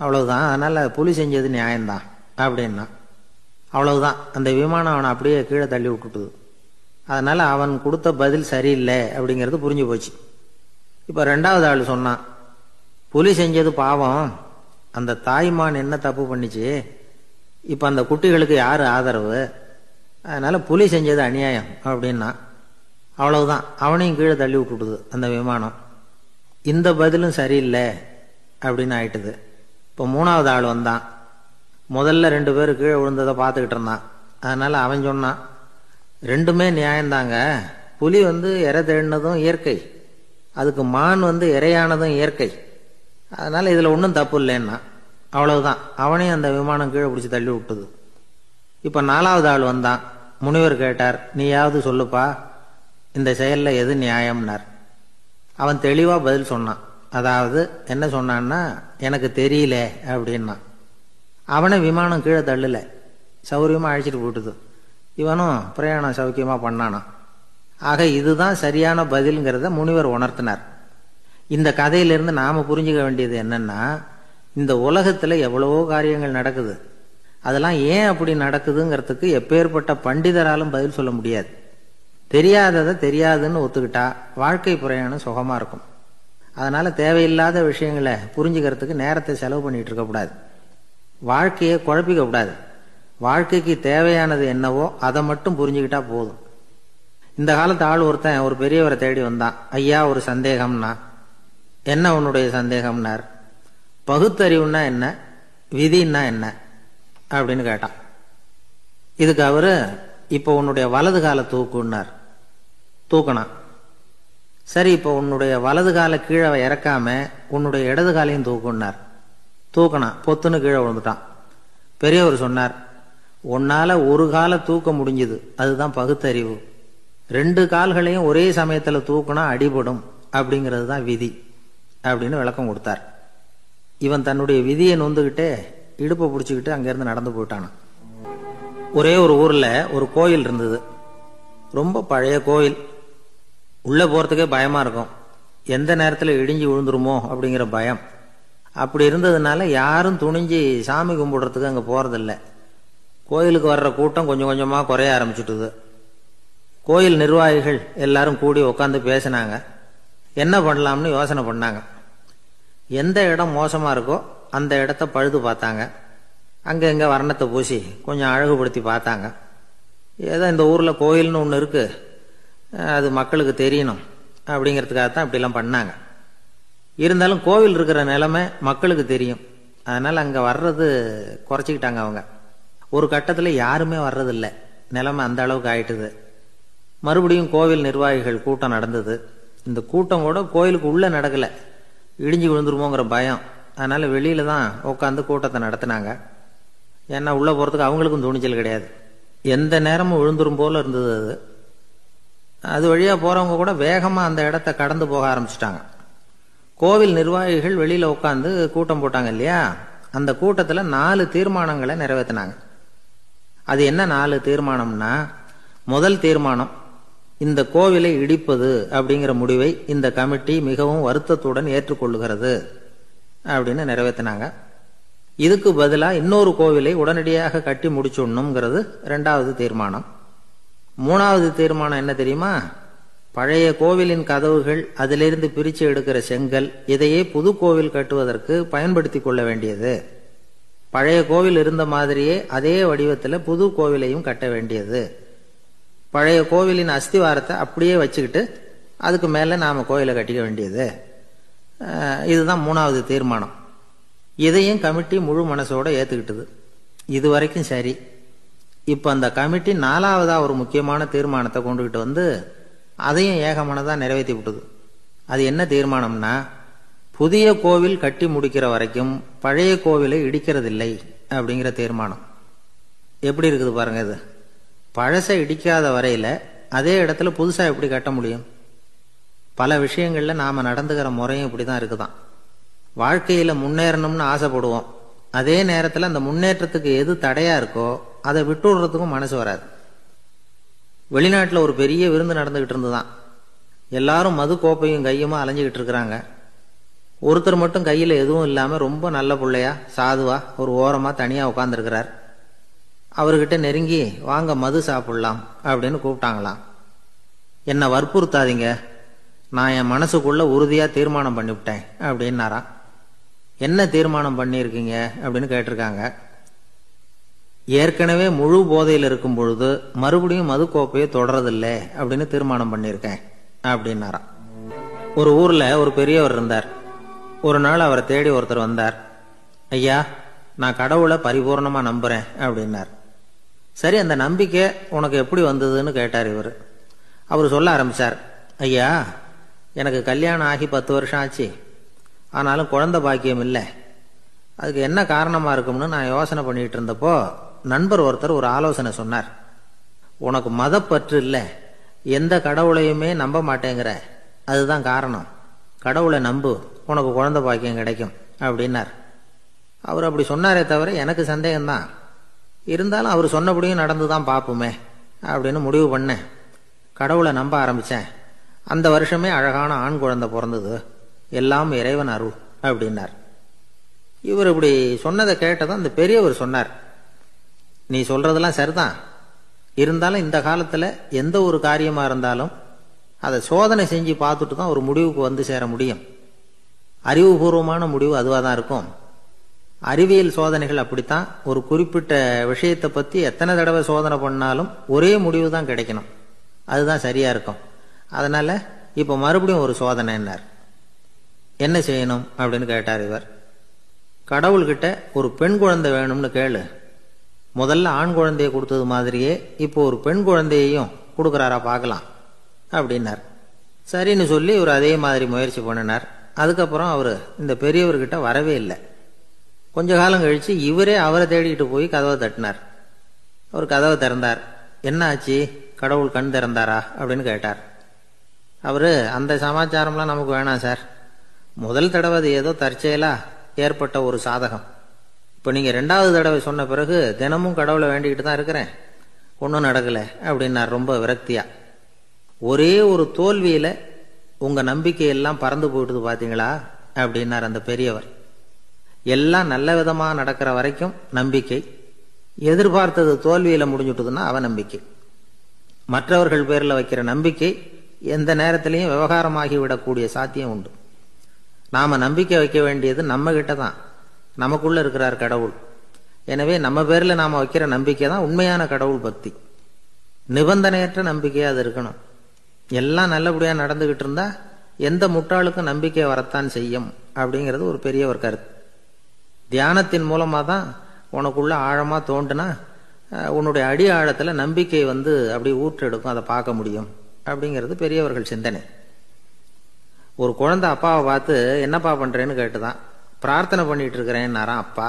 அவ்வளவுதான், அதனால புலி செஞ்சது நியாயம்தான் அப்படின்னா. அவ்வளவுதான், அந்த விமானம் அவனை அப்படியே கீழே தள்ளி விட்டுட்டுது. அதனால அவன் கொடுத்த பதில் சரியில்லை அப்படிங்கிறது புரிஞ்சு போச்சு. இப்ப ரெண்டாவது ஆள் சொன்னான், புலி செஞ்சது பாவம், அந்த தாய்மான் என்ன தப்பு பண்ணிச்சு, இப்ப அந்த குட்டிகளுக்கு யாரு ஆதரவு, அதனால புலி செஞ்சது அநியாயம் அப்படின்னா. அவ்வளவுதான், அவனையும் கீழே தள்ளி விட்டுடுது அந்த விமானம். இந்த பதிலும் சரியில்லை அப்படின்னு ஆயிட்டுது. இப்போ மூணாவது ஆள் வந்தான். முதல்ல 2 பேர் கீழே விழுந்ததை பார்த்துக்கிட்டு இருந்தான். அதனால அவன் சொன்னான், ரெண்டுமே நியாயம்தாங்க, புலி இரை தேடினதும் இயற்கை, அதுக்கு மான் இரையானதும் இயற்கை, அதனால இதுல ஒன்றும் தப்பு இல்லைன்னா. அவ்வளவுதான், அவனையும் அந்த விமானம் கீழே பிடிச்சி தள்ளி விட்டுது. இப்ப 4வது ஆள் வந்தான். முனிவர் கேட்டார், நீயாவது சொல்லுப்பா, இந்த செயல்ல எது நியாயம்னார். அவன் தெளிவா பதில் சொன்னான். அதாவது என்ன சொன்னான்னா, எனக்கு தெரியல அப்படின்னா. அவனை விமானம் கீழே தள்ளல, சௌரியமா அழைச்சிட்டு போட்டுது. இவனும் பிரயாணம் சௌக்கியமா பண்ணானா. ஆக இதுதான் சரியான பதில்ங்கிறத முனிவர் உணர்த்தினார். இந்த கதையிலிருந்து நாம புரிஞ்சுக்க வேண்டியது என்னன்னா, இந்த உலகத்துல எவ்வளவோ காரியங்கள் நடக்குது, அதெல்லாம் ஏன் அப்படி நடக்குதுங்கிறதுக்கு எப்பேற்பட்ட பண்டிதராலும் பதில் சொல்ல முடியாது. தெரியாததை தெரியாதுன்னு ஒத்துக்கிட்டா வாழ்க்கை பிரயாணம் சுகமா இருக்கும். அதனால தேவையில்லாத விஷயங்களை புரிஞ்சுக்கிறதுக்கு நேரத்தை செலவு பண்ணிட்டு இருக்கக்கூடாது, வாழ்க்கையை குழப்பிக்க கூடாது. வாழ்க்கைக்கு தேவையானது என்னவோ அதை மட்டும் புரிஞ்சுக்கிட்டா போதும். இந்த காலத்து ஆள் ஒருத்தன் ஒரு பெரியவரை தேடி வந்தான். ஐயா, ஒரு சந்தேகம்னா. என்ன உன்னுடைய சந்தேகம்னார். பகுத்தறிவுன்னா என்ன, விதின்னா என்ன அப்படின்னு கேட்டான். இதுக்கு அவரு, இப்ப உன்னுடைய வலது கால தூக்குன்னார். தூக்கினான். சரி, இப்ப உன்னுடைய வலது கால கீழே இறக்காம உன்னுடைய இடது காலையும் தூக்குன்னார். தூக்கினான். பொத்துன்னு கீழே விழுந்துட்டான். பெரியவர் சொன்னார், உன்னால ஒரு காலை தூக்க முடிஞ்சுது, அதுதான் பகுத்தறிவு. 2 கால்களையும் ஒரே சமயத்துல தூக்குனா அடிபடும், அப்படிங்கிறது தான் விதி அப்படின்னு விளக்கம் கொடுத்தார். இவன் தன்னுடைய விதியை நொந்துகிட்டே இடுப்பை பிடிச்சிக்கிட்டு அங்கிருந்து நடந்து போயிட்டான். ஒரே ஒரு ஊர்ல ஒரு கோயில் இருந்தது. ரொம்ப பழைய கோயில். உள்ள போறதுக்கே பயமா இருக்கும், எந்த நேரத்தில் இடிஞ்சு விழுந்துருமோ அப்படிங்கிற பயம். அப்படி இருந்ததுனால யாரும் துணிஞ்சு சாமி கும்பிடுறதுக்கு அங்க போறதில்ல. கோயிலுக்கு வர்ற கூட்டம் கொஞ்சம் கொஞ்சமா குறைய ஆரம்பிச்சுட்டுது. கோயில் நிர்வாகிகள் எல்லாரும் கூடி உட்காந்து பேசினாங்க. என்ன பண்ணலாம்னு யோசனை பண்ணாங்க. எந்த இடம் மோசமா இருக்கோ அந்த இடத்த பழுது பார்த்தாங்க. அங்க எங்க வர்ணத்தை பூசி கொஞ்சம் அழகுபடுத்தி பார்த்தாங்க. ஏதோ இந்த ஊர்ல கோயில்னு ஒன்று இருக்கு, அது மக்களுக்கு தெரியணும் அப்படிங்கிறதுக்காகத்தான் இப்படிலாம் பண்ணாங்க. இருந்தாலும் கோவில் இருக்கிற நிலைமை மக்களுக்கு தெரியும், அதனால அங்க வர்றது குறைச்சிக்கிட்டாங்க அவங்க. ஒரு கட்டத்துல யாருமே வர்றதில்லை, நிலைமை அந்த அளவுக்கு ஆயிட்டுது. மறுபடியும் கோவில் நிர்வாகிகள் கூட்டம் நடந்தது. இந்த கூட்டம் கூட கோயிலுக்கு உள்ள நடக்கல, இடிஞ்சு விழுந்துருமோங்கிற பயம். அதனால வெளியில தான் உட்காந்து கூட்டத்தை நடத்தினாங்க. ஏன்னா உள்ள போறதுக்கு அவங்களுக்கும் துணிச்சல் கிடையாது, எந்த நேரமும் விழுந்துரும் போல இருந்தது அது. அது வழியா போறவங்க கூட வேகமா அந்த இடத்த கடந்து போக ஆரம்பிச்சுட்டாங்க. கோவில் நிர்வாகிகள் வெளியில உட்காந்து கூட்டம் போட்டாங்க இல்லையா, அந்த கூட்டத்துல 4 தீர்மானங்களை நிறைவேற்றினாங்க. அது என்ன 4 தீர்மானம்னா, முதல் தீர்மானம், இந்த கோவிலை இடிப்பது அப்படிங்கிற முடிவை இந்த கமிட்டி மிகவும் வருத்தத்துடன் ஏற்றுக்கொள்ளுகிறது அப்படின்னு நிறைவேற்றினாங்க. இதுக்கு பதிலா இன்னொரு கோவிலை உடனடியாக கட்டி முடிச்சுடணுங்கிறது 2வது தீர்மானம். 3வது தீர்மானம் என்ன தெரியுமா, பழைய கோவிலின் கதவுகள், அதிலிருந்து பிரிச்சு எடுக்கிற செங்கல், இதையே புது கோவில் கட்டுவதற்கு பயன்படுத்தி கொள்ள வேண்டியது. பழைய கோவில் இருந்த மாதிரியே அதே வடிவத்தில் புது கோவிலையும் கட்ட வேண்டியது. பழைய கோவிலின் அஸ்திவாரத்தை அப்படியே வச்சுக்கிட்டு அதுக்கு மேல நாம கோயிலை கட்டிக்க வேண்டியது. இதுதான் 3வது தீர்மானம். இதையும் கமிட்டி முழு மனசோட ஏத்துக்கிட்டது. இது வரைக்கும் சரி. இப்ப அந்த கமிட்டி 4வதா ஒரு முக்கியமான தீர்மானத்தை கொண்டுகிட்டு வந்து அதையும் ஏகமனதா நிறைவேற்றி விட்டது. அது என்ன தீர்மானம்னா, புதிய கோவில் கட்டி முடிக்கிற வரைக்கும் பழைய கோவிலை இடிக்கிறதில்லை அப்படிங்கிற தீர்மானம். எப்படி இருக்குது பாருங்க இது. பழசை இடிக்காத வரையில அதே இடத்துல புதுசா எப்படி கட்ட முடியும்? பல விஷயங்கள்ல நாம நடந்துகிற முறையும் இப்படிதான் இருக்குதான். வாழ்க்கையில முன்னேறணும்னு ஆசைப்படுவோம், அதே நேரத்தில் அந்த முன்னேற்றத்துக்கு எது தடையா இருக்கோ அதை விட்டுடுறதுக்கும் மனசு வராது. வெளிநாட்டில் ஒரு பெரிய விருந்து நடந்துகிட்டு இருந்துதான். எல்லாரும் மது கோப்பையும் கையுமா அலைஞ்சுக்கிட்டு இருக்கிறாங்க. ஒருத்தர் மட்டும் கையில எதுவும் இல்லாம ரொம்ப நல்ல பிள்ளையா சாதுவா ஒரு ஓரமா தனியா உட்கார்ந்துருக்கிறார். அவர்கிட்ட நெருங்கி, வாங்க மது சாப்பிடலாம் அப்படின்னு கூப்பிட்டாங்களாம். என்ன வற்புறுத்தாதீங்க, நான் என் மனசுக்குள்ள உறுதியா தீர்மானம் பண்ணிவிட்டேன் அப்படின்னாராம். என்ன தீர்மானம் பண்ணியிருக்கீங்க அப்படின்னு கேட்டிருக்காங்க. ஏற்கனவே முழு போதையில் இருக்கும் பொழுது மறுபடியும் மது கோப்பையை தொடரதில்லை அப்படின்னு தீர்மானம் பண்ணியிருக்கேன் அப்படின்னாராம். ஒரு ஊர்ல ஒரு பெரியவர் இருந்தார். ஒரு நாள் அவரை தேடி ஒருத்தர் வந்தார். ஐயா, நான் கடவுளை பரிபூர்ணமா நம்புறேன் அப்படின்னார். சரி, அந்த நம்பிக்கை உனக்கு எப்படி வந்ததுன்னு கேட்டார் இவர். அவர் சொல்ல ஆரம்பிச்சார். ஐயா, எனக்கு கல்யாணம் ஆகி 10 வருஷம் ஆச்சு. ஆனாலும் குழந்தை பாக்கியம் இல்லை. அதுக்கு என்ன காரணமா இருக்கும்னு நான் யோசனை பண்ணிட்டு இருந்தப்போ நண்பர் ஒருத்தர் ஒரு ஆலோசனை சொன்னார். உனக்கு மதப்பற்று இல்லை, எந்த கடவுளையுமே நம்ப மாட்டேங்கிற, அதுதான் காரணம். கடவுளை நம்பு, உனக்கு குழந்தை பாக்கியம் கிடைக்கும் அப்படின்னார். அவர் அப்படி சொன்னாரே தவிர எனக்கு சந்தேகம்தான். இருந்தாலும் அவர் சொன்னபடியும் நடந்துதான் பார்ப்போமே அப்படின்னு முடிவு பண்ணேன். கடவுளை நம்ப ஆரம்பிச்சேன். அந்த வருஷமே அழகான ஆண் குழந்தை பிறந்தது. எல்லாம் இறைவன் அருள் அப்படின்னார். இவர் இப்படி சொன்னதை கேட்டதும் அந்த பெரியவர் சொன்னார், நீ சொல்றதெல்லாம் சரிதான். இருந்தாலும் இந்த காலத்துல எந்த ஒரு காரியமா இருந்தாலும் அதை சோதனை செஞ்சு பார்த்துட்டு தான் ஒரு முடிவுக்கு வந்து சேர முடியும். அறிவுபூர்வமான முடிவு அதுவாக தான் இருக்கும். அறிவியல் சோதனைகள் அப்படித்தான். ஒரு குறிப்பிட்ட விஷயத்தை பத்தி எத்தனை தடவை சோதனை பண்ணாலும் ஒரே முடிவு தான் கிடைக்கணும். அதுதான் சரியா இருக்கும். அதனால இப்ப மறுபடியும் ஒரு சோதனைன்னார். என்ன செய்யணும் அப்படின்னு கேட்டார் இவர். கடவுள்கிட்ட ஒரு பெண் குழந்தை வேணும்னு கேளு. முதல்ல ஆண் குழந்தையை கொடுத்தது மாதிரியே இப்போ ஒரு பெண் குழந்தையையும் கொடுக்கறாரா பார்க்கலாம் அப்படின்னார். சரின்னு சொல்லி இவர் அதே மாதிரி முயற்சி பண்ணினார். அதுக்கப்புறம் அவர் இந்த பெரியவர்கிட்ட வரவே இல்லை. கொஞ்ச காலம் கழிச்சு இவரே அவரை தேடிட்டு போய் கதவை தட்டினார். அவர் கதவை திறந்தார். என்ன ஆச்சு, கடவுள் கண் திறந்தாரா அப்படின்னு கேட்டார். அவரு, அந்த சமாச்சாரம்லாம் நமக்கு வேணாம் சார். முதல் தடவை அது ஏதோ தற்செயலா ஏற்பட்ட ஒரு சாதகம். இப்போ நீங்க 2வது தடவை சொன்ன பிறகு தினமும் கடவுளை வேண்டிக்கிட்டு தான் இருக்கிறேன், ஒன்றும் நடக்கல அப்படின்னார் ரொம்ப விரக்தியா. ஒரே ஒரு தோல்வியில உங்க நம்பிக்கையெல்லாம் பறந்து போயிடுது பாத்தீங்களா அப்படின்னார் அந்த பெரியவர். எல்லாம் நல்ல விதமா நடக்கிற வரைக்கும் நம்பிக்கை, எதிர்பார்த்தது தோல்வியில முடிஞ்சுட்டுதுன்னா அவநம்பிக்கை. மற்றவர்கள் பேர்ல வைக்கிற நம்பிக்கை எந்த நேரத்திலையும் விவகாரமாகி விடக்கூடிய சாத்தியம் உண்டு. நாம நம்பிக்கை வைக்க வேண்டியது நம்ம கிட்ட தான். நமக்குள்ள இருக்கிறார் கடவுள். எனவே நம்ம பேர்ல நாம வைக்கிற நம்பிக்கை தான் உண்மையான கடவுள் பக்தி. நிபந்தனையற்ற நம்பிக்கையா அது இருக்கணும். எல்லாம் நல்லபடியா நடந்துகிட்டு இருந்தா எந்த முட்டாளுக்கும் நம்பிக்கை வரத்தான் செய்யும் அப்படிங்கிறது ஒரு பெரிய ஒரு கருத்து. தியானத்தின் மூலமா தான் உனக்குள்ள ஆழமா தோண்டுனா உன்னுடைய அடி ஆழத்துல நம்பிக்கை வந்து அப்படி ஊற்றெடுக்கும், அதை பார்க்க முடியும் அப்படிங்கிறது பெரியவர்கள் சிந்தனை. ஒரு குழந்தை அப்பாவை பார்த்து என்னப்பா பண்றேன்னு கேட்டுதான். பிரார்த்தனை பண்ணிட்டு இருக்கிறேன்னாராம் அப்பா.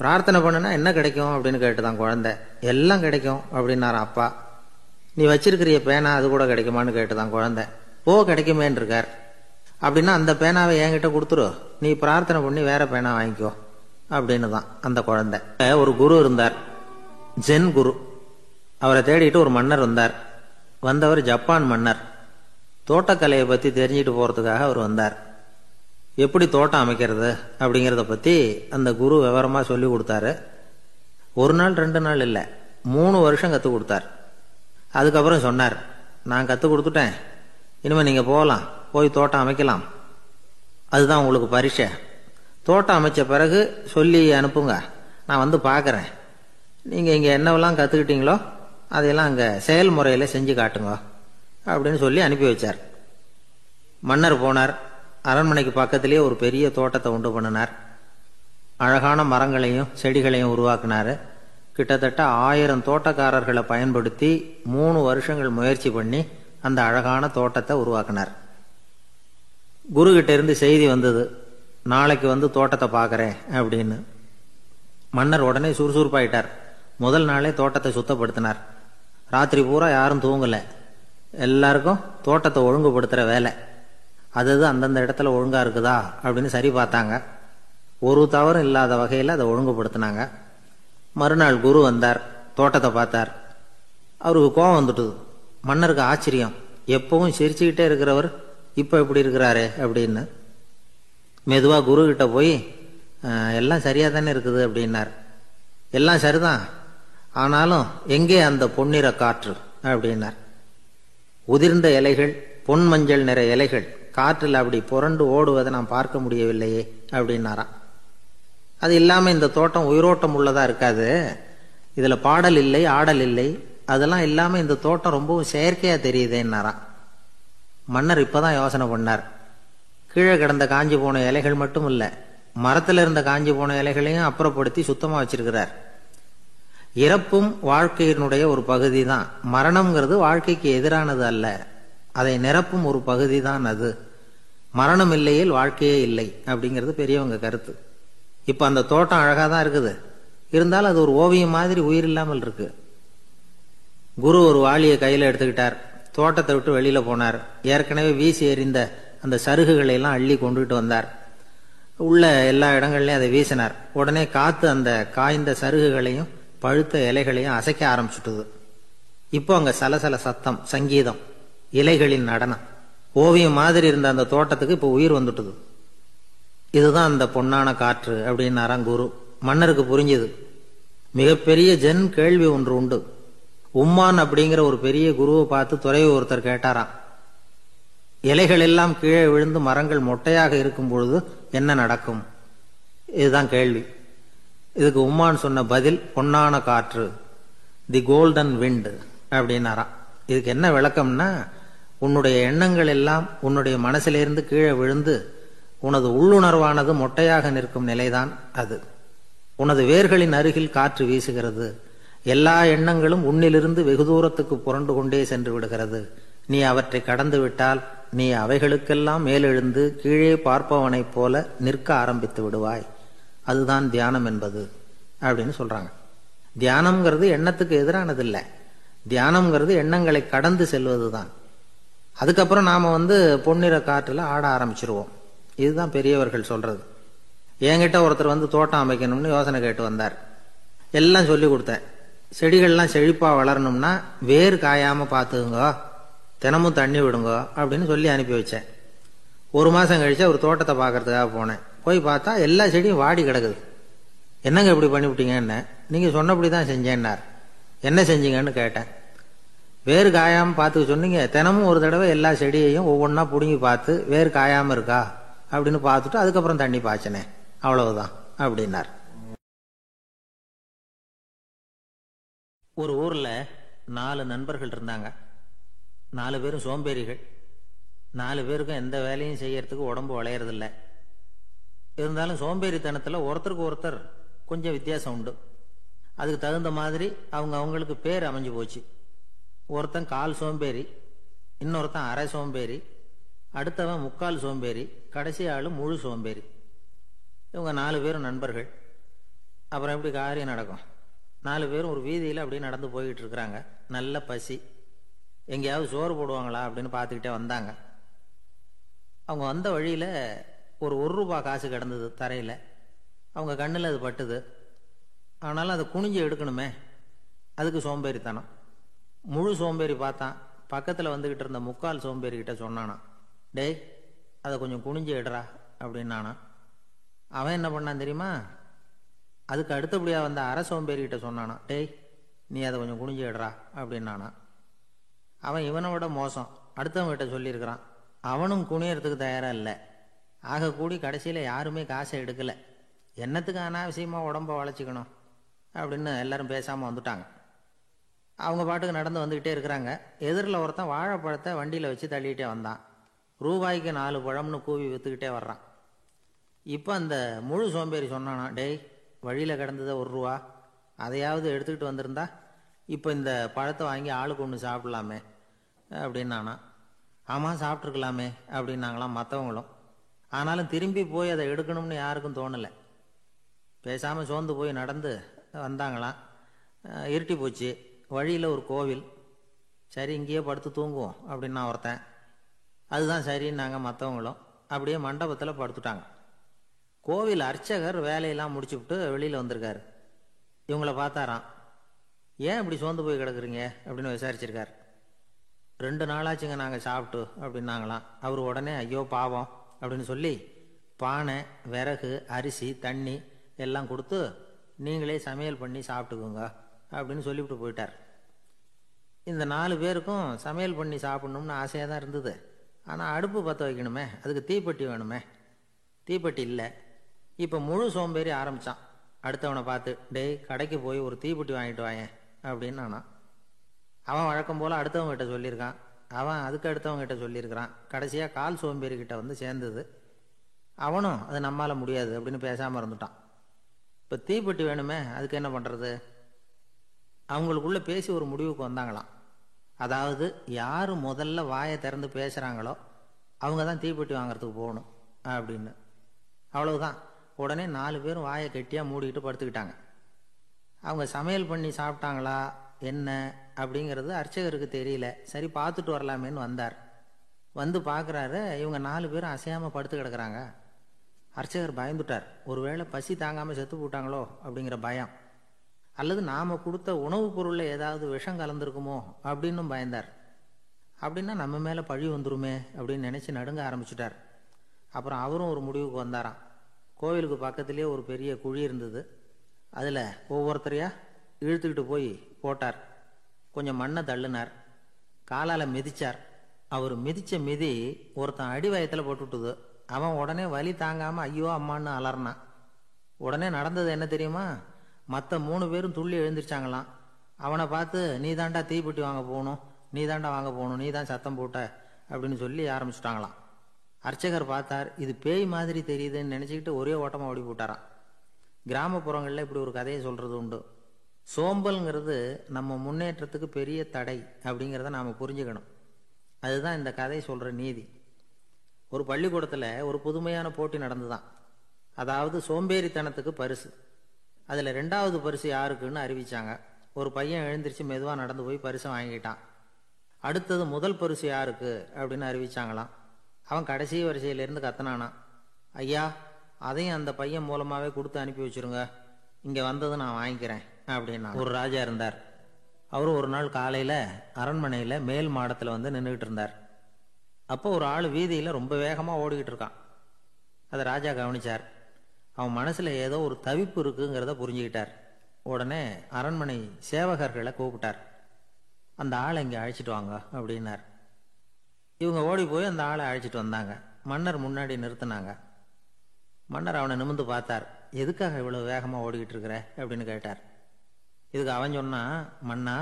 பிரார்த்தனை பண்ணுனா என்ன கிடைக்கும் அப்படின்னு கேட்டுதான் குழந்தை. எல்லாம் கிடைக்கும் அப்படின்னாராம் அப்பா. நீ வச்சிருக்கிறிய பேனா அது கூட கிடைக்குமான்னு கேட்டுதான் குழந்தை. ஓ, கிடைக்குமேன்னு இருக்கார். அப்படின்னா அந்த பேனாவை என்கிட்ட கொடுத்துரு, நீ பிரார்த்தனை பண்ணி வேற பேனா வாங்கிக்கோ அப்படின்னு தான் அந்த குழந்தை. ஒரு குரு இருந்தார், ஜென் குரு. அவரை தேடிட்டு ஒரு மன்னர் வந்தார். வந்தவர் ஜப்பான் மன்னர். தோட்டக்கலையை பத்தி தெரிஞ்சுட்டு போறதுக்காக அவர் வந்தார். எப்படி தோட்டம் அமைக்கிறது அப்படிங்கிறத பத்தி அந்த குரு விவரமா சொல்லி கொடுத்தாரு. 1 நாள் 2 நாள் இல்லை, 3 வருஷம் கற்றுக் கொடுத்தார். அதுக்கப்புறம் சொன்னார், நான் கற்றுக் கொடுத்துட்டேன், இனிமே நீங்க போகலாம், போய் தோட்டம் அமைக்கலாம். அதுதான் உங்களுக்கு பரிசை. தோட்டம் அமைச்ச பிறகு சொல்லி அனுப்புங்க, நான் வந்து பார்க்கறேன். நீங்க இங்க என்னவெல்லாம் கத்துக்கிட்டீங்களோ அதையெல்லாம் அங்க செயல்முறையில செஞ்சு காட்டுங்க அப்படின்னு சொல்லி அனுப்பி வச்சார். மன்னர் போனார். அரண்மனைக்கு பக்கத்திலேயே ஒரு பெரிய தோட்டத்தை உண்டு பண்ணினார். அழகான மரங்களையும் செடிகளையும் உருவாக்கினார். கிட்டத்தட்ட 1000 தோட்டக்காரர்களை பயன்படுத்தி 3 வருஷங்கள் முயற்சி பண்ணி அந்த அழகான தோட்டத்தை உருவாக்கினார். குரு கிட்ட இருந்து செய்தி வந்தது, நாளைக்கு வந்து தோட்டத்தை பார்க்கறேன் அப்படின்னு. மன்னர் உடனே சுறுசுறுப்பாயிட்டார். முதல் நாளே தோட்டத்தை சுத்தப்படுத்தினார். ராத்திரி பூரா யாரும் தூங்கல. எல்லாருக்கும் தோட்டத்தை ஒழுங்குபடுத்துற வேலை. அது அந்தந்த இடத்துல ஒழுங்கா இருக்குதா அப்படின்னு சரி பார்த்தாங்க. ஒரு தவறும் இல்லாத வகையில் அதை ஒழுங்குபடுத்தினாங்க. மறுநாள் குரு வந்தார், தோட்டத்தை பார்த்தார். அவருக்கு கோபம் வந்துட்டுது. மன்னருக்கு ஆச்சரியம், எப்பவும் சிரிச்சுக்கிட்டே இருக்கிறவர் இப்ப இப்படி இருக்கிறாரு அப்படின்னு. மெதுவா குரு கிட்ட போய் எல்லாம் சரியா தானே இருக்குது அப்படின்னார். எல்லாம் சரிதான், ஆனாலும் எங்கே அந்த பொன்னிற காற்று அப்படின்னார். உதிர்ந்த இலைகள், பொன் மஞ்சள் நிற இலைகள் காற்றில் அப்படி புரண்டு ஓடுவதை நான் பார்க்க முடியவில்லையே அப்படின்னாராம். அது இல்லாம இந்த தோட்டம் உயிரோட்டம் உள்ளதா இருக்காது, இதுல பாடல் இல்லை ஆடல் இல்லை, அதெல்லாம் இல்லாம இந்த தோட்டம் ரொம்பவும் செயற்கையா தெரியுதேன்னாராம். மன்னர் இப்பதான் யோசனை பண்ணார். கீழே கிடந்த காஞ்சி போன இலைகள் மட்டும் இல்ல, மரத்துல இருந்த காஞ்சி போன இலைகளையும் அப்புறப்படுத்தி சுத்தமா வச்சிருக்கிறார். இறப்பும் வாழ்க்கையினுடைய ஒரு பகுதி தான். மரணம்ங்கிறது வாழ்க்கைக்கு எதிரானது அல்ல, அதை நிரப்பும் ஒரு பகுதி தான் அது. மரணம் இல்லையில் வாழ்க்கையே இல்லை அப்படிங்கிறது பெரியவங்க கருத்து. இப்ப அந்த தோட்டம் அழகா தான் இருக்குது, இருந்தாலும் அது ஒரு ஓவியம் மாதிரி உயிர் இல்லாமல் இருக்கு. குரு ஒரு வாளியை கையில எடுத்துக்கிட்டார், தோட்டத்தை விட்டு வெளியில போனார். ஏற்கனவே வீசி எறிந்த அந்த சருகுகளை எல்லாம் அள்ளி கொண்டுகிட்டு வந்தார். உள்ள எல்லா இடங்கள்லயும் அதை வீசினார். உடனே காத்து அந்த காய்ந்த சருகுகளையும் பழுத்த இலைகளையும் அசைக்க ஆரம்பிச்சுட்டுது. இப்போ அங்க சலசல சத்தம், சங்கீதம், இலைகளின் நடனம், ஓவியம் மாதிரி இருந்த அந்த தோட்டத்துக்கு இப்போ உயிர் வந்துட்டுது. இதுதான் அந்த பொன்னான காற்று அப்படின்னாராம் குரு. மன்னருக்கு புரிஞ்சுது. மிகப்பெரிய ஜென் கேள்வி ஒன்று உண்டு. உம்மான் அப்படிங்கிற ஒரு பெரிய குருவை பார்த்து துறவி ஒருத்தர் கேட்டாராம், இலைகள் எல்லாம் கீழே விழுந்து மரங்கள் மொட்டையாக இருக்கும் பொழுது என்ன நடக்கும்? இதுதான் கேள்வி. இதுக்கு உம்மான் சொன்ன பதில் பொன்னான காற்று, தி கோல்டன் விண்ட் அப்படின்னாராம். இதுக்கு என்ன விளக்கம்னா, உன்னுடைய எண்ணங்கள் எல்லாம் உன்னுடைய மனசிலிருந்து கீழே விழுந்து உனது உள்ளுணர்வானது மொட்டையாக நிற்கும் நிலைதான் அது. உனது வேர்களின் அருகில் காற்று வீசுகிறது. எல்லா எண்ணங்களும் உன்னிலிருந்து வெகு தூரத்துக்கு புரண்டு கொண்டே சென்று விடுகிறது. நீ அவற்றை கடந்து விட்டால் நீ அவைகளுக்கெல்லாம் மேலெழுந்து கீழே பார்ப்பவனைப் போல நிற்க ஆரம்பித்து விடுவாய். அதுதான் தியானம் என்பது அப்படின்னு சொல்றாங்க. தியானம்ங்கிறது எண்ணத்துக்கு எதிரானதில்லை, தியானம்ங்கிறது எண்ணங்களை கடந்து செல்வதுதான். அதுக்கப்புறம் நாம பொன்னிற காற்றுல ஆட ஆரம்பிச்சிருவோம். இதுதான் பெரியவர்கள் சொல்றது. என்கிட்ட ஒருத்தர் தோட்டம் அமைக்கணும்னு யோசனை கேட்டு வந்தார். எல்லாம் சொல்லி கொடுத்தேன். செடிகள்லாம் செழிப்பா வளரணும்னா வேர் காயாம பாத்துக்குங்க, தினமும் தண்ணி விடுங்க அப்படின்னு சொல்லி அனுப்பி வச்சேன். ஒரு மாசம் கழிச்சு ஒரு தோட்டத்தை பாக்கிறதுக்காக போனேன். போய் பார்த்தா எல்லா செடியும் வாடி கிடக்குது. என்னங்க இப்படி பண்ணிவிட்டீங்கன்னு. நீங்க சொன்னபடிதான் செஞ்சேன்னார். என்ன செஞ்சீங்கன்னு கேட்டேன். வேறு காயாம பார்த்துக்க சொன்னீங்க, தினமும் ஒரு தடவை எல்லா செடியையும் ஒவ்வொன்னா புடுங்கி பார்த்து வேறு காயாம இருக்கா அப்படின்னு பார்த்துட்டு அதுக்கப்புறம் தண்ணி பாய்ச்சனே, அவ்வளவுதான் அப்படின்னார். ஒரு ஊர்ல 4 நண்பர்கள் இருந்தாங்க. 4 பேரும் சோம்பேறிகள். 4 பேருக்கும் எந்த வேலையும் செய்யறதுக்கு உடம்பு வளையறதில்ல. இருந்தாலும் சோம்பேறித்தனத்துல ஒருத்தருக்கு ஒருத்தர் கொஞ்சம் வித்தியாசம் உண்டு. அதுக்கு தகுந்த மாதிரி அவங்களுக்கு பேர் அமைஞ்சு போச்சு. ஒருத்தன் கால் சோம்பேறி, இன்னொருத்தன் அரை சோம்பேறி, அடுத்தவன் முக்கால் சோம்பேறி, கடைசி ஆளு முழு சோம்பேறி. இவங்க 4 பேரும் நண்பர்கள். அப்புறம் எப்படி காரியம் நடக்கும்? 4 பேரும் ஒரு வீதியில் அப்படியே நடந்து போய்கிட்டு இருக்கிறாங்க. நல்ல பசி. எங்கேயாவது சோறு போடுவாங்களா அப்படின்னு பார்த்துக்கிட்டே வந்தாங்க. அவங்க வந்த வழியில ஒரு ரூபாய் காசு கிடந்தது தரையில. அவங்க கண்ணில் அது பட்டுது. ஆனாலும் அதை குனிஞ்சு எடுக்கணுமே, அதுக்கு சோம்பேறித்தனம். முழு சோம்பேறி பார்த்தான். பக்கத்தில் வந்துகிட்டு இருந்த முக்கால் சோம்பேறி கிட்ட சொன்னானா, டேய் அதை கொஞ்சம் குனிஞ்சு எடுறா அப்படின்னானா. அவன் என்ன பண்ணான் தெரியுமா? அதுக்கு அடுத்தபடியா வந்த அரை சோம்பேறி கிட்ட சொன்னானா, டேய் நீ அதை கொஞ்சம் குனிஞ்சு எடுறா அப்படின்னானா. அவன் இவனை விட மோசம், அடுத்தவங்க கிட்ட சொல்லியிருக்கிறான். அவனும் குனியறதுக்கு தயாரா இல்லை. ஆக கூடி கடைசியில யாருமே காசை எடுக்கல. என்னத்துக்கு அனாவசியமா உடம்ப வளைச்சிக்கணும் அப்படின்னு எல்லாரும் பேசாம வந்துட்டாங்க. அவங்க பாட்டுக்கு நடந்து வந்துகிட்டே இருக்கிறாங்க. எதிரில் ஒருத்தன் வாழைப்பழத்தை வண்டியில வச்சு தள்ளிக்கிட்டே வந்தான். ரூபாய்க்கு 4 பழம்னு கூவி வித்துக்கிட்டே வர்றான். இப்ப அந்த முழு சோம்பேறி சொன்னானா, டேய் வழியில கிடந்தது ரூபா, அதையாவது எடுத்துக்கிட்டு வந்திருந்தா இப்ப இந்த பழத்தை வாங்கி ஆளுக்கு ஒன்று சாப்பிடலாமே அப்படின்னானா. ஆமா சாப்பிட்ருக்கலாமே அப்படின்னாங்களாம் மற்றவங்களும். ஆனாலும் திரும்பி போய் அதை எடுக்கணும்னு யாருக்கும் தோணலை. பேசாம சோர்ந்து போய் நடந்து வந்தாங்களாம். இருட்டி போச்சு. வழியில் ஒரு கோவில். சரி இங்கேயே படுத்து தூங்குவோம் அப்படின்னா ஒருத்தன். அதுதான் சரின்னாங்க மற்றவங்களும். அப்படியே மண்டபத்தில் படுத்துட்டாங்க. கோவில் அர்ச்சகர் வேலையெல்லாம் முடிச்சுவிட்டு வெளியில் வந்திருக்காரு. இவங்கள பார்த்தாராம். ஏன் இப்படி சோர்ந்து போய் கிடக்குறீங்க அப்படின்னு விசாரிச்சிருக்காரு. 2 நாளாச்சுங்க நாங்கள் சாப்பிட்டு அப்படின்னாங்களாம். அவர் உடனே ஐயோ பாவம் அப்படின்னு சொல்லி பானை, விறகு, அரிசி, தண்ணி எல்லாம் கொடுத்து நீங்களே சமையல் பண்ணி சாப்பிட்டுக்குங்க அப்படின்னு சொல்லிவிட்டு போயிட்டார். இந்த 4 பேருக்கும் சமையல் பண்ணி சாப்பிடணும்னு ஆசையாக தான் இருந்தது. ஆனால் அடுப்பு பற்ற வைக்கணுமே, அதுக்கு தீப்பெட்டி வேணுமே, தீப்பெட்டி இல்லை. இப்போ முழு சோம்பேறி ஆரம்பித்தான். அடுத்தவனை பார்த்து, டேய் கடைக்கு போய் ஒரு தீப்பெட்டி வாங்கிட்டு வாயேன் அப்படின்னு நானா. அவன் வழக்கம் போல் அடுத்தவங்ககிட்ட சொல்லியிருக்கான், அவன் அதுக்கு அடுத்தவங்ககிட்ட சொல்லியிருக்கிறான். கடைசியாக கால் சோம்பேறிக்கிட்ட வந்து சேர்ந்தது. அவனும் அது நம்மால் முடியாது அப்படின்னு பேசாமல் இருந்துட்டான். இப்போ தீப்பெட்டி வேணுமே, அதுக்கு என்ன பண்ணுறது? அவங்களுக்குள்ளே பேசி ஒரு முடிவுக்கு வந்தாங்களாம். அதாவது யார் முதல்ல வாயை திறந்து பேசுகிறாங்களோ அவங்க தான் தீப்பெட்டி வாங்கிறதுக்கு போகணும் அப்படின்னு. அவ்வளவுதான். உடனே 4 பேரும் வாயை கெட்டியாக மூடிக்கிட்டு படுத்துக்கிட்டாங்க. அவங்க சமையல் பண்ணி சாப்பிட்டாங்களா என்ன அப்படிங்கிறது அர்ச்சகருக்கு தெரியல. சரி பார்த்துட்டு வரலாமேன்னு வந்தார். வந்து பார்க்குறாரு, இவங்க 4 பேரும் அசையாமல் படுத்து கிடக்குறாங்க. அர்ச்சகர் பயந்துட்டார். ஒருவேளை பசி தாங்காமல் செத்து போட்டாங்களோ அப்படிங்கிற பயம், அல்லது நாம் கொடுத்த உணவுப் பொருளில் ஏதாவது விஷம் கலந்துருக்குமோ அப்படின்னும் பயந்தார். அப்படின்னா நம்ம மேலே பழி வந்துருமே அப்படின்னு நினச்சி நடுங்க ஆரம்பிச்சுட்டார். அப்புறம் அவரும் ஒரு முடிவுக்கு வந்தாராம். கோவிலுக்கு பக்கத்துலேயே ஒரு பெரிய குழி இருந்தது. அதில் ஒவ்வொருத்தரையாக இழுத்துக்கிட்டு போய் போட்டார். கொஞ்சம் மண்ணை தள்ளினார், காலால் மிதிச்சார். அவர் மிதித்த மிதி ஒருத்தன் அடி வயத்தில் போட்டுவிட்டுது. அவன் உடனே வலி தாங்காமல் ஐயோ அம்மான்னு அலறினான். உடனே நடந்தது என்ன தெரியுமா? மற்ற 3 பேரும் துள்ளி எழுந்திரிச்சாங்களாம். அவனை பார்த்து, நீ தாண்டா தீப்பெட்டி வாங்க போகணும், நீ தாண்டா வாங்க போகணும், நீ தான் சத்தம் போட்ட அப்படின்னு சொல்லி ஆரம்பிச்சுட்டாங்களாம். அர்ச்சகர் பார்த்தார், இது பேய் மாதிரி தெரியுதுன்னு நினச்சிக்கிட்டு ஒரே ஓட்டமாக ஓடி போட்டாராம். கிராமப்புறங்களில் இப்படி ஒரு கதையை சொல்கிறது உண்டு. சோம்பல்ங்கிறது நம்ம முன்னேற்றத்துக்கு பெரிய தடை அப்படிங்கிறத நாம் புரிஞ்சுக்கணும். அதுதான் இந்த கதை சொல்கிற நீதி. ஒரு பள்ளிக்கூடத்தில் ஒரு புதுமையான போட்டி நடந்துதான். அதாவது சோம்பேறித்தனத்துக்கு பரிசு. அதில் 2வது பரிசு யாருக்குன்னு அறிவிச்சாங்க. ஒரு பையன் எழுந்திரிச்சு மெதுவாக நடந்து போய் பரிசை வாங்கிட்டான். அடுத்தது முதல் பரிசு யாருக்கு அப்படின்னு அறிவிச்சாங்களாம். அவன் கடைசி வரிசையிலேருந்து கத்தினானான், ஐயா அதையும் அந்த பையன் மூலமாகவே கொடுத்து அனுப்பி வச்சுருங்க, இங்கே வந்தது நான் வாங்கிக்கிறேன் அப்படின்னா. ஒரு ராஜா இருந்தார். அவர் ஒரு நாள் காலையில் அரண்மனையில் மேல் மாடத்தில் வந்து நின்றுக்கிட்டு இருந்தார். அப்போ ஒரு ஆள் வீதியில் ரொம்ப வேகமாக ஓடிக்கிட்டு இருக்கான். அதை ராஜா கவனிச்சார். அவன் மனசில் ஏதோ ஒரு தவிப்பு இருக்குங்கிறத புரிஞ்சுக்கிட்டார். உடனே அரண்மனை சேவகர்களை கூப்பிட்டார். அந்த ஆளை இங்கே அழைச்சிட்டு வாங்க அப்படின்னார். இவங்க ஓடி போய் அந்த ஆளை அழைச்சிட்டு வந்தாங்க. மன்னர் முன்னாடி நிறுத்தினாங்க. மன்னர் அவனை நிமிர்ந்து பார்த்தார். எதுக்காக இவ்வளோ வேகமாக ஓடிக்கிட்டு இருக்கிற அப்படின்னு கேட்டார். இதுக்கு அவன் சொன்னா, மன்னா,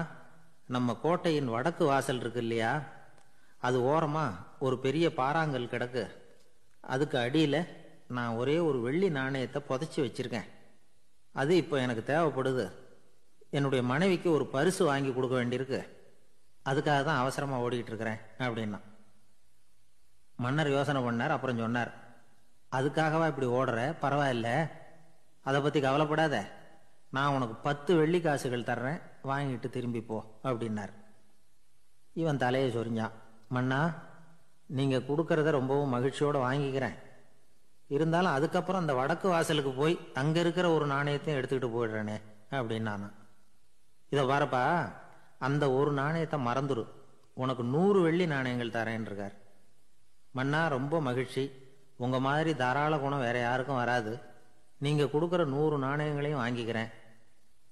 நம்ம கோட்டையின் வடக்கு வாசல் இருக்கு இல்லையா, அது ஓரமாக ஒரு பெரிய பாறாங்கல் கிடக்கு. அதுக்கு அடியில் நான் ஒரே ஒரு வெள்ளி நாணயத்தை புதைச்சி வச்சிருக்கேன். அது இப்போ எனக்கு தேவைப்படுது. என்னுடைய மனைவிக்கு ஒரு பரிசு வாங்கி கொடுக்க வேண்டியிருக்கு. அதுக்காக தான் அவசரமாக ஓடிக்கிட்டு இருக்கிறேன் அப்படின்னா. மன்னர் யோசனை பண்ணார். அப்புறம் சொன்னார், அதுக்காகவா இப்படி ஓடுற? பரவாயில்ல, அதை பற்றி கவலைப்படாத. நான் உனக்கு 10 வெள்ளி காசுகள் தர்றேன், வாங்கிட்டு திரும்பி போ அப்படின்னார். இவன் தலையை சொரிஞ்சான். மன்னா, நீங்கள் கொடுக்கறத ரொம்பவும் மகிழ்ச்சியோடு வாங்கிக்கிறேன். இருந்தாலும் அதுக்கப்புறம் அந்த வடக்கு வாசலுக்கு போய் அங்கே இருக்கிற ஒரு நாணயத்தையும் எடுத்துக்கிட்டு போயிடுறேனே அப்படின்னா. இதை பாருப்பா, அந்த ஒரு நாணயத்தை மறந்துடு, உனக்கு 100 வெள்ளி நாணயங்கள் தரேன் இருக்கார். மன்னா, ரொம்ப மகிழ்ச்சி. உங்கள் மாதிரி தாராள குணம் வேற யாருக்கும் வராது. நீங்கள் கொடுக்குற 100 நாணயங்களையும் வாங்கிக்கிறேன்.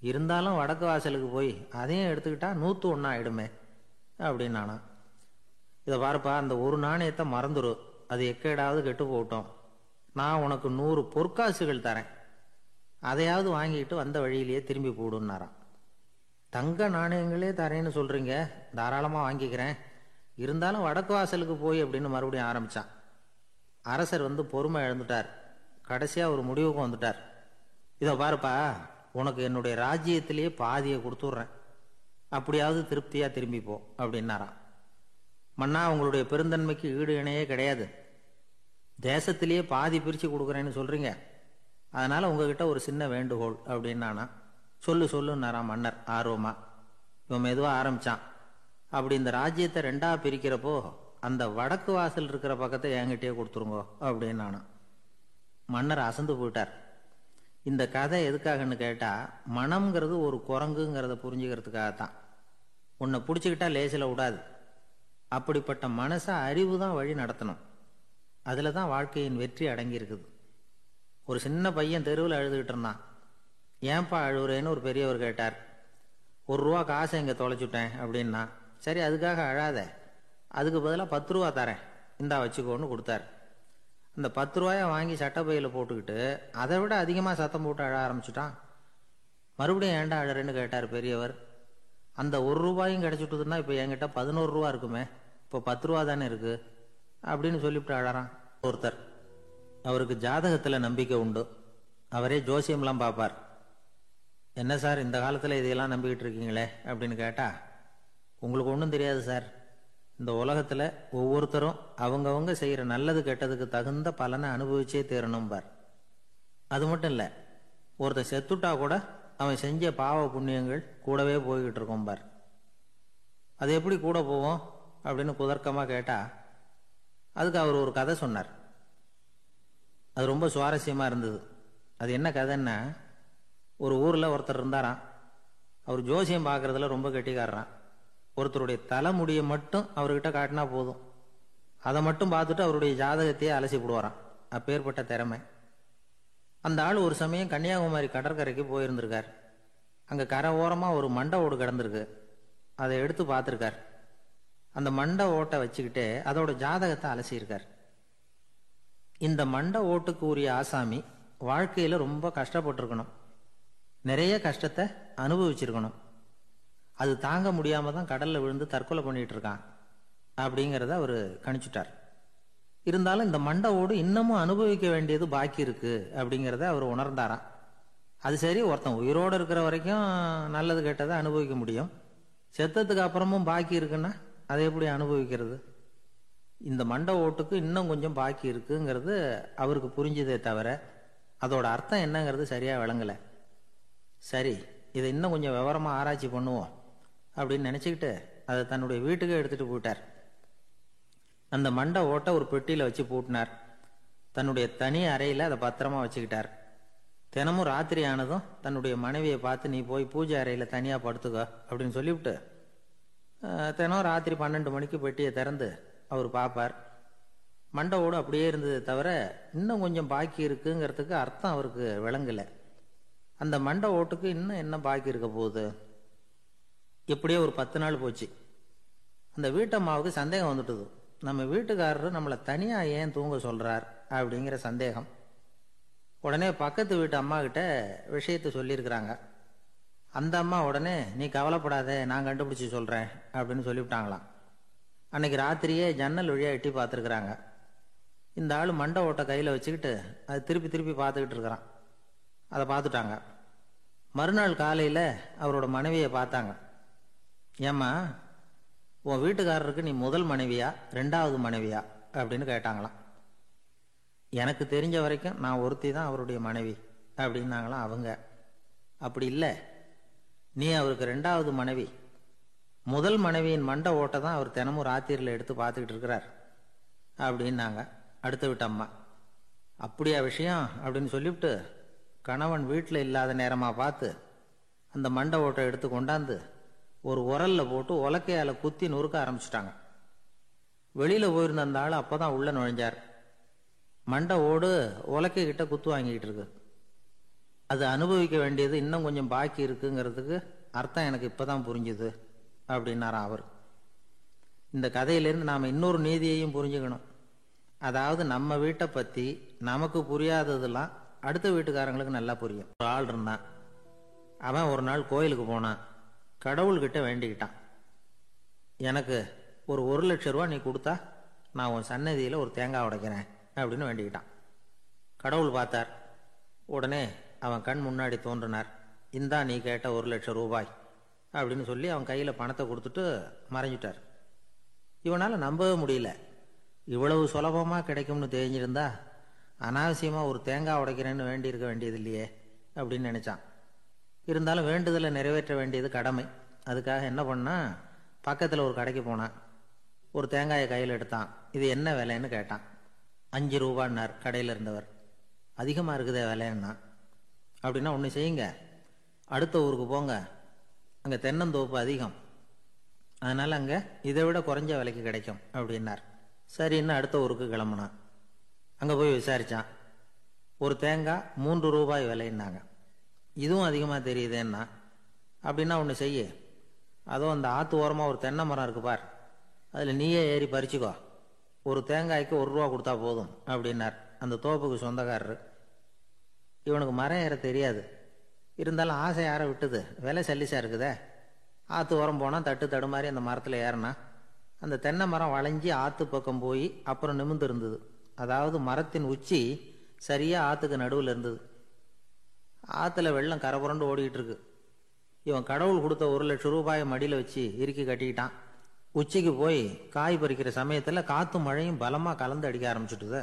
இருந்தாலும் வடக்கு வாசலுக்கு போய் அதையும் எடுத்துக்கிட்டா 101 ஆயிடுமே அப்படின்னானா. இதை பாருப்பா, அந்த ஒரு நாணயத்தை மறந்துடு, அது எக்கேடாவது கெட்டு போகட்டும். நான் உனக்கு 100 பொற்காசுகள் தரேன், அதையாவது வாங்கிட்டு வந்த வழியிலேயே திரும்பி போடுன்னாரான். தங்க நாணயங்களே தரேன்னு சொல்கிறீங்க, தாராளமாக வாங்கிக்கிறேன். இருந்தாலும் வடக்கு வாசலுக்கு போய் அப்படின்னு மறுபடியும் ஆரம்பித்தான். அரசர் வந்து பொறுமை இழந்துட்டார். கடைசியாக ஒரு முடிவுக்கு வந்துட்டார். இதை பாருப்பா, உனக்கு என்னுடைய ராஜ்யத்திலேயே பாதியை கொடுத்துட்றேன், அப்படியாவது திருப்தியாக திரும்பிப்போ அப்படின்னாராம். மன்னா, உங்களுடைய பெருந்தன்மைக்கு ஈடு இணையே கிடையாது. தேசத்திலேயே பாதி பிரித்து கொடுக்குறேன்னு சொல்கிறீங்க, அதனால் உங்ககிட்ட ஒரு சின்ன வேண்டுகோள் அப்படின்னானா. சொல்லுன்னாராம் மன்னர் ஆர்வமா. இவன் மெதுவாக ஆரம்பித்தான். அப்படி இந்த ராஜ்யத்தை 2ஆக பிரிக்கிறப்போ அந்த வடக்கு வாசல் இருக்கிற பக்கத்தை என்கிட்டயே கொடுத்துருங்கோ அப்படின்னானா. மன்னர் அசந்து போயிட்டார். இந்த கதை எதுக்காகன்னு கேட்டால், மனம்ங்கிறது ஒரு குரங்குங்கிறத புரிஞ்சுக்கிறதுக்காகத்தான். உன்னை பிடிச்சிக்கிட்டா லேசில் விடாது. அப்படிப்பட்ட மனசை அறிவு தான் வழி நடத்தணும். அதில் தான் வாழ்க்கையின் வெற்றி அடங்கி இருக்குது. ஒரு சின்ன பையன் தெருவில் அழுதுகிட்டு இருந்தான். ஏன்பா அழுவுறேன்னு ஒரு பெரியவர் கேட்டார். 1 ரூபா காசை இங்கே தொலைச்சுட்டேன் அப்படின்னா. சரி, அதுக்காக அழாத, அதுக்கு பதிலாக 10 ரூபா தரேன், இந்தா வச்சுக்கோன்னு கொடுத்தார். அந்த 10 ரூபாயை வாங்கி சட்டப்பையில் போட்டுக்கிட்டு அதை விட அதிகமாக சத்தம் போட்டு அழ ஆரம்பிச்சுட்டான். மறுபடியும் ஏன்டா அழறேன்னு கேட்டார் பெரியவர். அந்த 1 ரூபாயும் கிடைச்சிட்டுதுன்னா இப்போ என்கிட்ட 11 ரூபா இருக்குமே, இப்போ 10 ரூபா தானே இருக்கு அப்படின்னு சொல்லிவிட்டு அழறான் ஒருத்தர். அவருக்கு ஜாதகத்தில் நம்பிக்கை உண்டு. அவரே ஜோசியம்லாம் பார்ப்பார். என்ன சார் இந்த காலத்தில் இதையெல்லாம் நம்பிக்கிட்டு இருக்கீங்களே அப்படின்னு கேட்டா, உங்களுக்கு ஒன்றும் தெரியாது சார், இந்த உலகத்தில் ஒவ்வொருத்தரும் அவங்கவங்க செய்கிற நல்லது கெட்டதுக்கு தகுந்த பலனை அனுபவிச்சே தீரணும் பார். அது மட்டும் இல்லை, ஒருத்தர் செத்துட்டா கூட அவன் செஞ்ச பாவ புண்ணியங்கள் கூடவே போய்கிட்டு இருக்கோம் பார். அது எப்படி கூட போவோம் அப்படின்னு குதர்க்கமாக கேட்டா, அதுக்கு அவர் ஒரு கதை சொன்னார். அது ரொம்ப சுவாரஸ்யமாக இருந்தது. அது என்ன கதைன்னா, ஒரு ஊரில் ஒருத்தர் இருந்தாராம். அவர் ஜோசியம் பார்க்கறதுல ரொம்ப கெட்டிக்காரரான். ஒருத்தருடைய தலைமுடியை மட்டும் அவர்கிட்ட காட்டினா போதும், அதை மட்டும் பார்த்துட்டு அவருடைய ஜாதகத்தையே அலசி போடுவாராம். அப்பேற்பட்ட திறமை. அந்த ஆள் ஒரு சமயம் கன்னியாகுமரி கடற்கரைக்கு போயிருந்திருக்கார். அங்கே கரை ஓரமாக ஒரு மண்டை ஓடு கிடந்திருக்கு. அதை எடுத்து பார்த்துருக்கார். அந்த மண்டை ஓட்டை வச்சுக்கிட்டே அதோட ஜாதகத்தை அலசியிருக்கார். இந்த மண்டை ஓட்டுக்கு உரிய ஆசாமி வாழ்க்கையில் ரொம்ப கஷ்டப்பட்டிருக்கணும், நிறைய கஷ்டத்தை அனுபவிச்சிருக்கணும். அது தாங்க முடியாம தான் கடல்ல விழுந்து தற்கொலை பண்ணிட்டு இருக்கான் அப்படிங்கிறத அவர் கணிச்சுட்டார். இருந்தாலும் இந்த மண்டை ஓடு இன்னமும் அனுபவிக்க வேண்டியது பாக்கி இருக்கு அப்படிங்கிறத அவர் உணர்ந்தாராம். அது சரி, ஒருத்தன் உயிரோடு இருக்கிற வரைக்கும் நல்லது கெட்டதை அனுபவிக்க முடியும், செத்ததுக்கு அப்புறமும் பாக்கி இருக்குன்னா அதை எப்படி அனுபவிக்கிறது? இந்த மண்டை ஓட்டுக்கு இன்னும் கொஞ்சம் பாக்கி இருக்குங்கிறது அவருக்கு புரிஞ்சதே தவிர அதோட அர்த்தம் என்னங்கிறது சரியா விளங்கலை. சரி, இதை இன்னும் கொஞ்சம் விவரமா ஆராய்ச்சி பண்ணுவோம் அப்படின்னு நினைச்சுக்கிட்டு அதை தன்னுடைய வீட்டுக்கு எடுத்துட்டு போயிட்டார். அந்த மண்டை ஓட்டை ஒரு பெட்டியில வச்சு பூட்டினார். தன்னுடைய தனி அறையில அதை பத்திரமா வச்சுக்கிட்டார். தினமும் ராத்திரி ஆனதும் தன்னுடைய மனைவியை பார்த்து, நீ போய் பூஜை அறையில தனியா படுத்துக்க அப்படின்னு சொல்லிவிட்டு தினம் ராத்திரி 12 மணிக்கு பெட்டியை திறந்து அவர் பார்ப்பார். மண்டை ஓடு அப்படியே இருந்தது தவிர இன்னும் கொஞ்சம் பாக்கி இருக்குங்கிறதுக்கு அர்த்தம் அவருக்கு விளங்கலை. அந்த மண்டை ஓட்டுக்கு இன்னும் என்ன பாக்கி இருக்க போகுது? எப்படியோ ஒரு 10 நாள் போச்சு. அந்த வீட்டம்மாவுக்கு சந்தேகம் வந்துட்டுது. நம்ம வீட்டுக்காரரு நம்மளை தனியா ஏன் தூங்க சொல்றார் அப்படிங்கிற சந்தேகம். உடனே பக்கத்து வீட்டு அம்மா கிட்ட விஷயத்த சொல்லியிருக்கிறாங்க. அந்த அம்மா உடனே, நீ கவலைப்படாத, நான் கண்டுபிடிச்சு சொல்றேன் அப்படின்னு சொல்லிவிட்டாங்களாம். அன்னைக்கு ராத்திரியே ஜன்னல் வழியா எட்டி பார்த்துருக்குறாங்க. இந்த ஆள் மண்டை ஓட்டை கையில வச்சுக்கிட்டு அது திருப்பி திருப்பி பார்த்துக்கிட்டு இருக்கிறான். அதை பார்த்துட்டாங்க. மறுநாள் காலையில அவரோட மனைவியை பார்த்தாங்க. ஏம்மா, உன் வீட்டுக்காரருக்கு நீ முதல் மனைவியா 2வது மனைவியா அப்படின்னு கேட்டாங்களாம். எனக்கு தெரிஞ்ச வரைக்கும் நான் ஒருத்தி தான் அவருடைய மனைவி அப்படின்னாங்களாம் அவங்க. அப்படி இல்லை, நீ அவருக்கு 2வது மனைவி. முதல் மனைவியின் மண்டை ஓட்டை தான் அவர் தினமும் ராத்திரியில் எடுத்து பார்த்துக்கிட்டு இருக்கிறார் அப்படின்னாங்க அடுத்த வீட்டு அம்மா. அப்படியா விஷயம் அப்படின்னு சொல்லிவிட்டு கணவன் வீட்டில் இல்லாத நேரமாக பார்த்து அந்த மண்டை ஓட்டை எடுத்து கொண்டாந்து ஒரு உரல்ல போட்டு உலக்கையால குத்தி நொறுக்க ஆரம்பிச்சுட்டாங்க. வெளியில போயிருந்த அந்த ஆள் அப்பதான் உள்ள நுழைஞ்சார். மண்டை ஓடு உலக்கை கிட்ட குத்து வாங்கிக்கிட்டு இருக்கு. அது அனுபவிக்க வேண்டியது இன்னும் கொஞ்சம் பாக்கி இருக்குங்கிறதுக்கு அர்த்தம் எனக்கு இப்பதான் புரிஞ்சுது அப்படின்னாராம் அவர். இந்த கதையிலிருந்து நாம இன்னொரு நீதியையும் புரிஞ்சுக்கணும். அதாவது நம்ம வீட்டை பத்தி நமக்கு புரியாததெல்லாம் அடுத்த வீட்டுக்காரங்களுக்கு நல்லா புரியும். ஒரு ஆள் இருந்தான். அவன் ஒரு நாள் கோயிலுக்கு போனான். கடவுள்கிட்ட வேண்டிக்கிட்டான், எனக்கு ஒரு 1,00,000 ரூபா நீ கொடுத்தா நான் உன் சன்னதியில் ஒரு தேங்காய் உடைக்கிறேன் அப்படின்னு வேண்டிக்கிட்டான். கடவுள் பார்த்தார். உடனே அவன் கண் முன்னாடி தோன்றினார். இந்தா நீ கேட்ட 1,00,000 ரூபாய் அப்படின்னு சொல்லி அவன் கையில் பணத்தை கொடுத்துட்டு மறைஞ்சிட்டார். இவனால் நம்பவே முடியல. இவ்வளவு சுலபமாக கிடைக்கும்னு தெரிஞ்சிருந்தா அனாவசியமாக ஒரு தேங்காய் உடைக்கிறேன்னு வேண்டியிருக்க வேண்டியது இல்லையே அப்படின்னு நினைச்சான். இருந்தாலும் வேண்டுதலை நிறைவேற்ற வேண்டியது கடமை. அதுக்காக என்ன பண்ணா, பக்கத்தில் ஒரு கடைக்கு போனான். ஒரு தேங்காயை கையில் எடுத்தான். இது என்ன விலைன்னு கேட்டான். 5 ரூபான்னார் கடையில் இருந்தவர். அதிகமாக இருக்குதே விலைன்னா. அப்படின்னா ஒன்று செய்யுங்க, அடுத்த ஊருக்கு போங்க, அங்கே தென்னந்தோப்பு அதிகம், அதனால அங்கே இதை விட குறைஞ்ச விலைக்கு கிடைக்கும் அப்படின்னார். சரின்னு அடுத்த ஊருக்கு கிளம்புனான். அங்கே போய் விசாரிச்சான். ஒரு தேங்காய் 3 ரூபாய் விலைன்னாங்க. இதுவும் அதிகமாக தெரியுதேன்னா. அப்படின்னா ஒன்று செய்ய, அதுவும் அந்த ஆற்று ஓரமாக ஒரு தென்னை மரம் இருக்கு பார், அதில் நீயே ஏறி பறிச்சுக்கோ, ஒரு தேங்காய்க்கு 1 ரூபா கொடுத்தா போதும் அப்படின்னார் அந்த தோப்புக்கு சொந்தக்காரரு. இவனுக்கு மரம் ஏற தெரியாது, இருந்தாலும் ஆசை யார விட்டுது, விலை சல்லிசா இருக்குதே. ஆற்று ஓரம் போனால் தட்டு தடுமாறி அந்த மரத்தில் ஏறினா அந்த தென்னை மரம் வளைஞ்சி ஆற்று பக்கம் போய் அப்புறம் நிமிர்ந்து இருந்தது. அதாவது மரத்தின் உச்சி சரியா ஆற்றுக்கு நடுவில் இருந்தது. ஆற்றுல வெள்ளம் கரை புரண்டு ஓடிக்கிட்டு இருக்கு. இவன் கடவுள் கொடுத்த 1 லட்சம் ரூபாயை மடியில் வச்சு இறுக்கி கட்டிக்கிட்டான். உச்சிக்கு போய் காய் பறிக்கிற சமயத்தில் காற்றும் மழையும் பலமாக கலந்து அடிக்க ஆரம்பிச்சுட்டுது.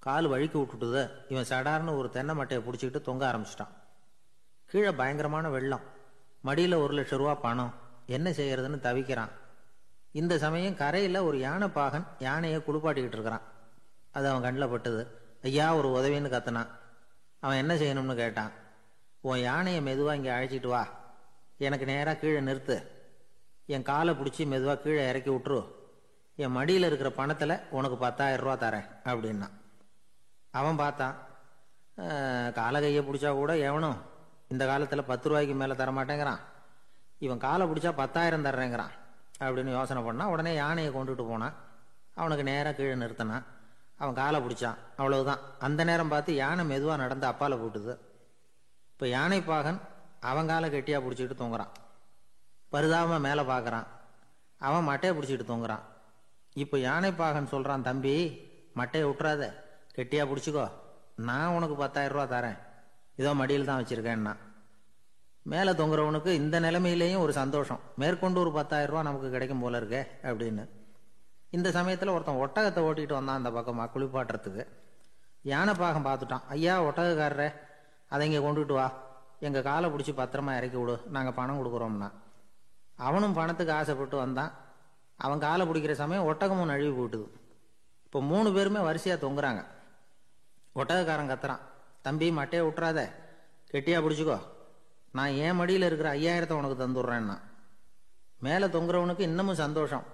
கால் வழுக்கி விட்டுட்டுது. இவன் சடார்னு ஒரு தென்னை மட்டையை பிடிச்சிக்கிட்டு தொங்க ஆரம்பிச்சிட்டான். கீழே பயங்கரமான வெள்ளம், மடியில் 1 லட்சம் ரூபா பணம், என்ன செய்யறதுன்னு தவிக்கிறான். இந்த சமயம் கரையில் ஒரு யானை பாகன் யானையை குளிப்பாட்டிக்கிட்டு இருக்கிறான். அது அவன் கண்ணில் பட்டுது. ஐயா ஒரு உதவின்னு கத்துனான். அவன் என்ன செய்யணும்னு கேட்டான். உன் யானையை மெதுவாக இங்கே அழைச்சிட்டு வா, எனக்கு நேராக கீழே நிறுத்து, என் காலை பிடிச்சி மெதுவாக கீழே இறக்கி விட்டுரு, என் மடியில் இருக்கிற பணத்தில் உனக்கு 10,000 ரூபா தரேன் அப்படின்னா. அவன் பார்த்தான், காலை கையை பிடிச்சா கூட எவனும் இந்த காலத்தில் 10 ரூபாய்க்கு மேலே தரமாட்டேங்கிறான், இவன் காலை பிடிச்சா 10,000 தர்றேங்கிறான் அப்படின்னு யோசனை பண்ணான். உடனே யானையை கொண்டுட்டு போனான். அவனுக்கு நேராக கீழே நிறுத்தினான். அவன் காலை பிடிச்சான். அவ்வளவுதான். அந்த நேரம் பார்த்து யானை மெதுவாக நடந்து அப்பால போட்டுது. இப்போ யானை பாகன் அவன் காலை கெட்டியாக பிடிச்சிக்கிட்டு தொங்குறான். பரிதாபமாக மேலே பார்க்குறான். அவன் மட்டையை பிடிச்சிக்கிட்டு தொங்குறான். இப்போ யானை பாகன் சொல்கிறான், தம்பி மட்டையை விட்டுறாத, கெட்டியாக பிடிச்சிக்கோ, நான் உனக்கு 10,000 ரூபா தரேன், இதோ மடியில் தான் வச்சுருக்கேன்னா. மேலே தொங்குறவனுக்கு இந்த நிலைமையிலேயும் ஒரு சந்தோஷம், மேற்கொண்டு ஒரு 10,000 ரூபா நமக்கு கிடைக்கும் போல இருக்கே அப்படின்னு. இந்த சமயத்தில் ஒருத்தன் ஒட்டகத்தை ஓட்டிகிட்டு வந்தான் அந்த பக்கமாக குளிப்பாட்டுறதுக்கு. யானை பாகம் பார்த்துட்டான். ஐயா ஒட்டகக்காரரே, அதை இங்கே கொண்டுட்டு வா, எங்கள் காலை பிடிச்சி பத்திரமா இறக்கி விடு, நாங்கள் பணம் கொடுக்குறோம்னா. அவனும் பணத்துக்கு ஆசைப்பட்டு வந்தான். அவன் காலை பிடிக்கிற சமயம் ஒட்டகமும் நழுவி போட்டுது. இப்போ 3 பேருமே வரிசையாக தொங்குறாங்க. ஒட்டகக்காரன் கத்துறான், தம்பி மட்டையை விட்டுறாத, கெட்டியாக பிடிச்சிக்கோ, நான் என் மடியில் இருக்கிற 5,000 உனக்கு தந்துடுறேன்னா. மேலே தொங்குறவனுக்கு இன்னமும் சந்தோஷம்,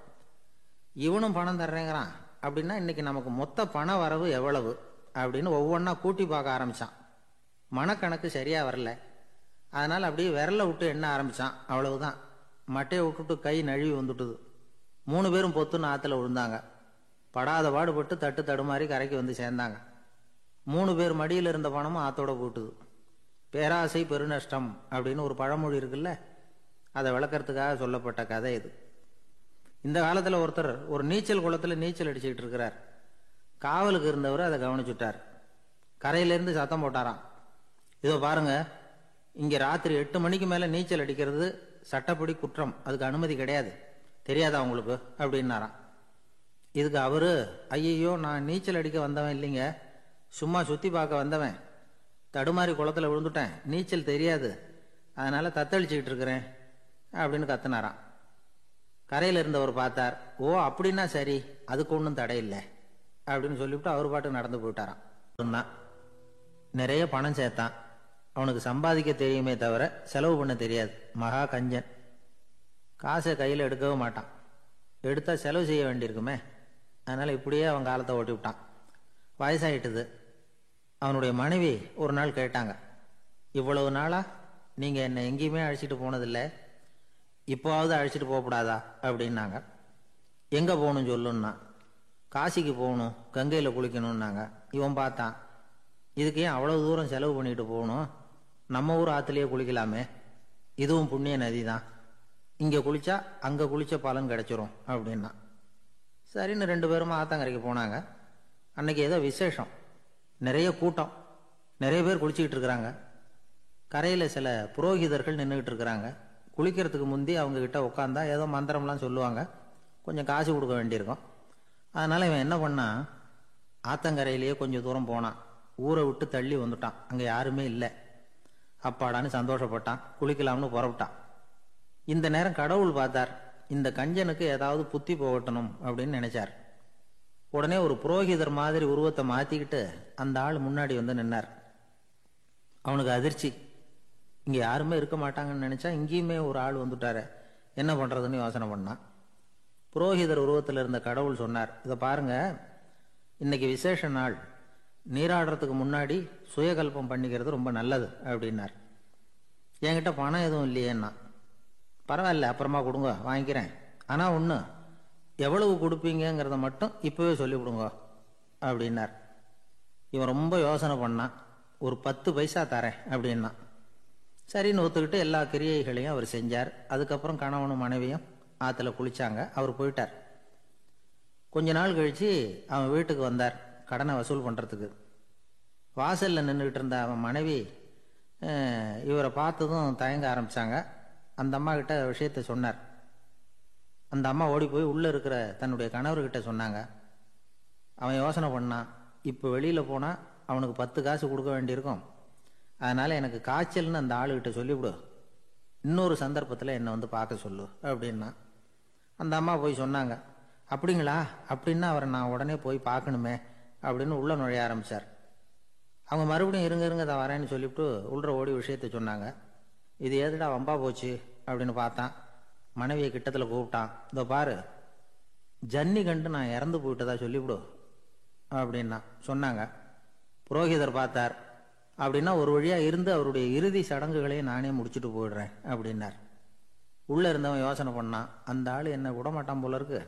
இவனும் பணம் தர்றேங்கிறான் அப்படின்னா இன்னைக்கு நமக்கு மொத்த பண வரவு எவ்வளவு அப்படின்னு ஒவ்வொன்றா கூட்டி பார்க்க ஆரம்பிச்சான். மனக்கணக்கு சரியா வரல, அதனால அப்படியே விரல விட்டு எண்ண ஆரம்பிச்சான். அவ்வளவுதான், மட்டையை விட்டுட்டு கை நழுவி வந்துட்டுது. 3 பேரும் பொத்துன்னு ஆற்றுல விழுந்தாங்க. படாத பாடுபட்டு தட்டு தடுமாறி கரைக்கு வந்து சேர்ந்தாங்க. 3 பேர் மடியில் இருந்த பணமும் ஆத்தோட போட்டுது. பேராசை பெருநஷ்டம் அப்படின்னு ஒரு பழமொழி இருக்குல்ல, அதை விளக்கறதுக்காக சொல்லப்பட்ட கதை இது. இந்த காலத்தில் ஒருத்தர் ஒரு நீச்சல் குளத்தில் நீச்சல் அடிச்சுக்கிட்டு இருக்கிறார். காவலுக்கு இருந்தவர் அதை கவனிச்சுட்டார். கரையிலேருந்து சத்தம் போட்டாராம், இதோ பாருங்க, இங்கே ராத்திரி 8 மணிக்கு மேலே நீச்சல் அடிக்கிறது சட்டப்படி குற்றம், அதுக்கு அனுமதி கிடையாது, தெரியாதா உங்களுக்கு அப்படின்னாராம். இதுக்கு அவரு, ஐயோ நான் நீச்சல் அடிக்க வந்தவன் இல்லைங்க, சும்மா சுற்றி பார்க்க வந்தவன், தடுமாறி குளத்தில் விழுந்துட்டேன், நீச்சல் தெரியாது, அதனால தத்தளிச்சுக்கிட்டு இருக்கிறேன் அப்படின்னு கத்துனாராம். கரையில் இருந்தவர் பார்த்தார், ஓ அப்படின்னா சரி, அதுக்கு ஒன்றும் தடை இல்லை அப்படின்னு சொல்லிவிட்டு அவர் பாட்டு நடந்து போயிட்டாராம். நிறைய பணம் சேர்த்தான். அவனுக்கு சம்பாதிக்க தெரியுமே தவிர செலவு பண்ண தெரியாது. மகா கஞ்சன். காசை கையில் எடுக்கவும் மாட்டான், எடுத்தா செலவு செய்ய வேண்டியிருக்குமே, அதனால இப்படியே அவன் காலத்தை ஓட்டி விட்டான். வயசாயிட்டுது. அவனுடைய மனைவி ஒரு நாள் கேட்டாங்க, இவ்வளவு நாளா நீங்க என்னை எங்கேயுமே அழைச்சிட்டு போனதில்லை, இப்போவாவது அழைச்சிட்டு போகக்கூடாதா அப்படின்னாங்க. எங்கே போகணும் சொல்லுன்னா. காசிக்கு போகணும், கங்கையில் குளிக்கணும்னாங்க. இவன் பார்த்தான், இதுக்கு ஏன் அவ்வளோ தூரம் செலவு பண்ணிட்டு போகணும், நம்ம ஊர் ஆற்றுலையே குளிக்கலாமே, இதுவும் புண்ணிய நதி தான், இங்கே குளிச்சா அங்கே குளிச்ச பலன் கிடைச்சிரும் அப்படின்னா. சரின்னு 2 பேரும் ஆத்தங்கரைக்கு போனாங்க. அன்னைக்கு ஏதோ விசேஷம், நிறைய கூட்டம், நிறைய பேர் குளிச்சுக்கிட்டு இருக்கிறாங்க. கரையில் சில புரோகிதர்கள் நின்றுக்கிட்டு இருக்கிறாங்க. குளிக்கிறதுக்கு முந்தி அவங்க கிட்ட உட்காந்தா ஏதோ மந்திரம்லாம் சொல்லுவாங்க, கொஞ்சம் காசு கொடுக்க வேண்டியிருக்கும். அதனால இவன் என்ன பண்ணான், ஆத்தங்கரையிலேயே கொஞ்சம் தூரம் போனான். ஊரை விட்டு தள்ளி வந்துட்டான், அங்கே யாருமே இல்லை. அப்பாடான்னு சந்தோஷப்பட்டான், குளிக்கலாம்னு புறப்பட்டான். இந்த நேரம் கடவுள் பார்த்தார், இந்த கஞ்சனுக்கு ஏதாவது புத்தி போகட்டணும் அப்படின்னு நினைச்சார். உடனே ஒரு புரோகிதர் மாதிரி உருவத்தை மாத்திக்கிட்டு அந்த ஆள் முன்னாடி வந்து நின்னார். அவனுக்கு அதிர்ச்சி, இங்க யாருமே இருக்க மாட்டாங்கன்னு நினைச்சா இங்கேயுமே ஒரு ஆள் வந்துட்டாரு, என்ன பண்றதுன்னு யோசனை பண்ணான். புரோகிதர் உருவத்தில் இருந்த கடவுள் சொன்னார், இதை பாருங்க, இன்னைக்கு விசேஷ நாள், நீராடுறதுக்கு முன்னாடி சுயகல்பம் பண்ணிக்கிறது ரொம்ப நல்லது அப்படின்னார். என்கிட்ட பணம் எதுவும் இல்லையேன்னா. பரவாயில்ல, அப்புறமா கொடுங்க, வாங்கிக்கிறேன், ஆனா ஒன்று, எவ்வளவு கொடுப்பீங்கிறத மட்டும் இப்பவே சொல்லிவிடுங்க அப்படின்னார். இவன் ரொம்ப யோசனை பண்ணான். ஒரு 10 பைசா தரேன் அப்படின்னா. சரின்னு ஒத்துக்கிட்டு எல்லா கிரியைகளையும் அவர் செஞ்சார். அதுக்கப்புறம் கணவனும் மனைவியும் ஆத்துல குளிச்சாங்க. அவர் போயிட்டார். கொஞ்ச நாள் கழிச்சு அவன் வீட்டுக்கு வந்தார் கடனை வசூல் பண்றதுக்கு. வாசல்ல நின்றுகிட்டு இருந்த அவன் மனைவி இவரை பார்த்ததும் தயங்க ஆரம்பிச்சாங்க. அந்த அம்மா கிட்ட விஷயத்த சொன்னார். அந்த அம்மா ஓடி போய் உள்ள இருக்கிற தன்னுடைய கணவர்கிட்ட சொன்னாங்க. அவன் யோசனை பண்ணான், இப்ப வெளியில போனா அவனுக்கு 10 காசு கொடுக்க வேண்டியிருக்கும், அதனால எனக்கு காய்ச்சல்னு அந்த ஆளுகிட்ட சொல்லிவிடு, இன்னொரு சந்தர்ப்பத்தில் என்னை வந்து பார்க்க சொல்லு அப்படின்னா. அந்த அம்மா போய் சொன்னாங்க. அப்படிங்களா, அப்படின்னா அவரை நான் உடனே போய் பார்க்கணுமே அப்படின்னு உள்ள நுழைய ஆரம்பிச்சார். அவங்க மறுபடியும் இருங்க இருங்க தான் வரேன்னு சொல்லிவிட்டு உள்ள ஓடி விஷயத்த சொன்னாங்க. இது ஏதுடா வம்பா போச்சு அப்படின்னு பார்த்தான். மனைவியை கிட்டத்தில் கூப்பிட்டான். இதோ பாரு, ஜன்னி கண்டு நான் இறந்து போயிட்டதா சொல்லிவிடு அப்படின்னா சொன்னாங்க. புரோகிதர் பார்த்தார். அப்படின்னா ஒரு வழியா இருந்து அவருடைய இறுதி சடங்குகளையும் நானே முடிச்சுட்டு போயிடுறேன் அப்படின்னார். உள்ள இருந்தவன் யோசனை பண்ணான், அந்த ஆள் என்னை விடமாட்டான் போல இருக்கு,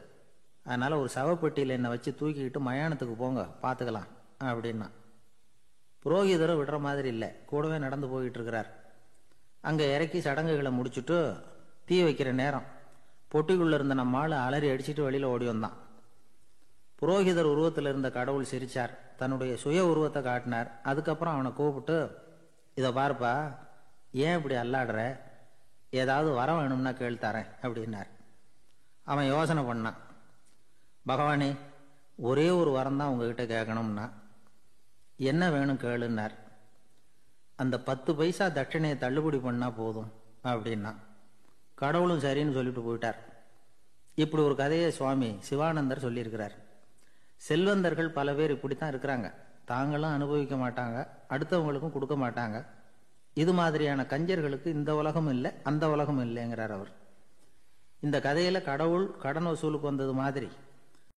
அதனால ஒரு சவப்பெட்டியில் என்னை வச்சு தூக்கிக்கிட்டு மயானத்துக்கு போங்க பார்த்துக்கலாம் அப்படின்னா. புரோகிதரும் விடுற மாதிரி இல்லை, கூடவே நடந்து போயிட்டு இருக்கிறார். அங்கே இறக்கி சடங்குகளை முடிச்சுட்டு தீ வைக்கிற நேரம் பொட்டிக்குள்ள இருந்த நம்மால் அலறி அடிச்சுட்டு வெளியில ஓடி வந்தான். புரோகிதர் உருவத்தில் இருந்த கடவுள் சிரிச்சார், தன்னுடைய சுய உருவத்தை காட்டினார். அதுக்கப்புறம் அவனை கூப்பிட்டு, இதை பாருப்பா, ஏன் இப்படி அல்லாடுற, ஏதாவது வர வேணும்னா கேள்வித்தாரேன் அப்படின்னார். அவன் யோசனை பண்ணான். பகவானே, ஒரே ஒரு வரம் தான் உங்ககிட்ட கேட்கணும்னா. என்ன வேணும் கேளுன்னார். அந்த 10 பைசா தட்சணையை தள்ளுபடி பண்ணா போதும் அப்படின்னா. கடவுளும் சரின்னு சொல்லிட்டு போயிட்டார். இப்படி ஒரு கதையை சுவாமி சிவானந்தர் சொல்லியிருக்கிறார். செல்வந்தர்கள் பல பேர் இப்படித்தான் இருக்கிறாங்க. தாங்களும் அனுபவிக்க மாட்டாங்க, அடுத்தவங்களுக்கும் கொடுக்க மாட்டாங்க. இது மாதிரியான கஞ்சர்களுக்கு இந்த உலகம் இல்லை அந்த உலகம் இல்லைங்கிறார் அவர். இந்த கதையில கடவுள் கடன் வசூலுக்கு வந்தது மாதிரி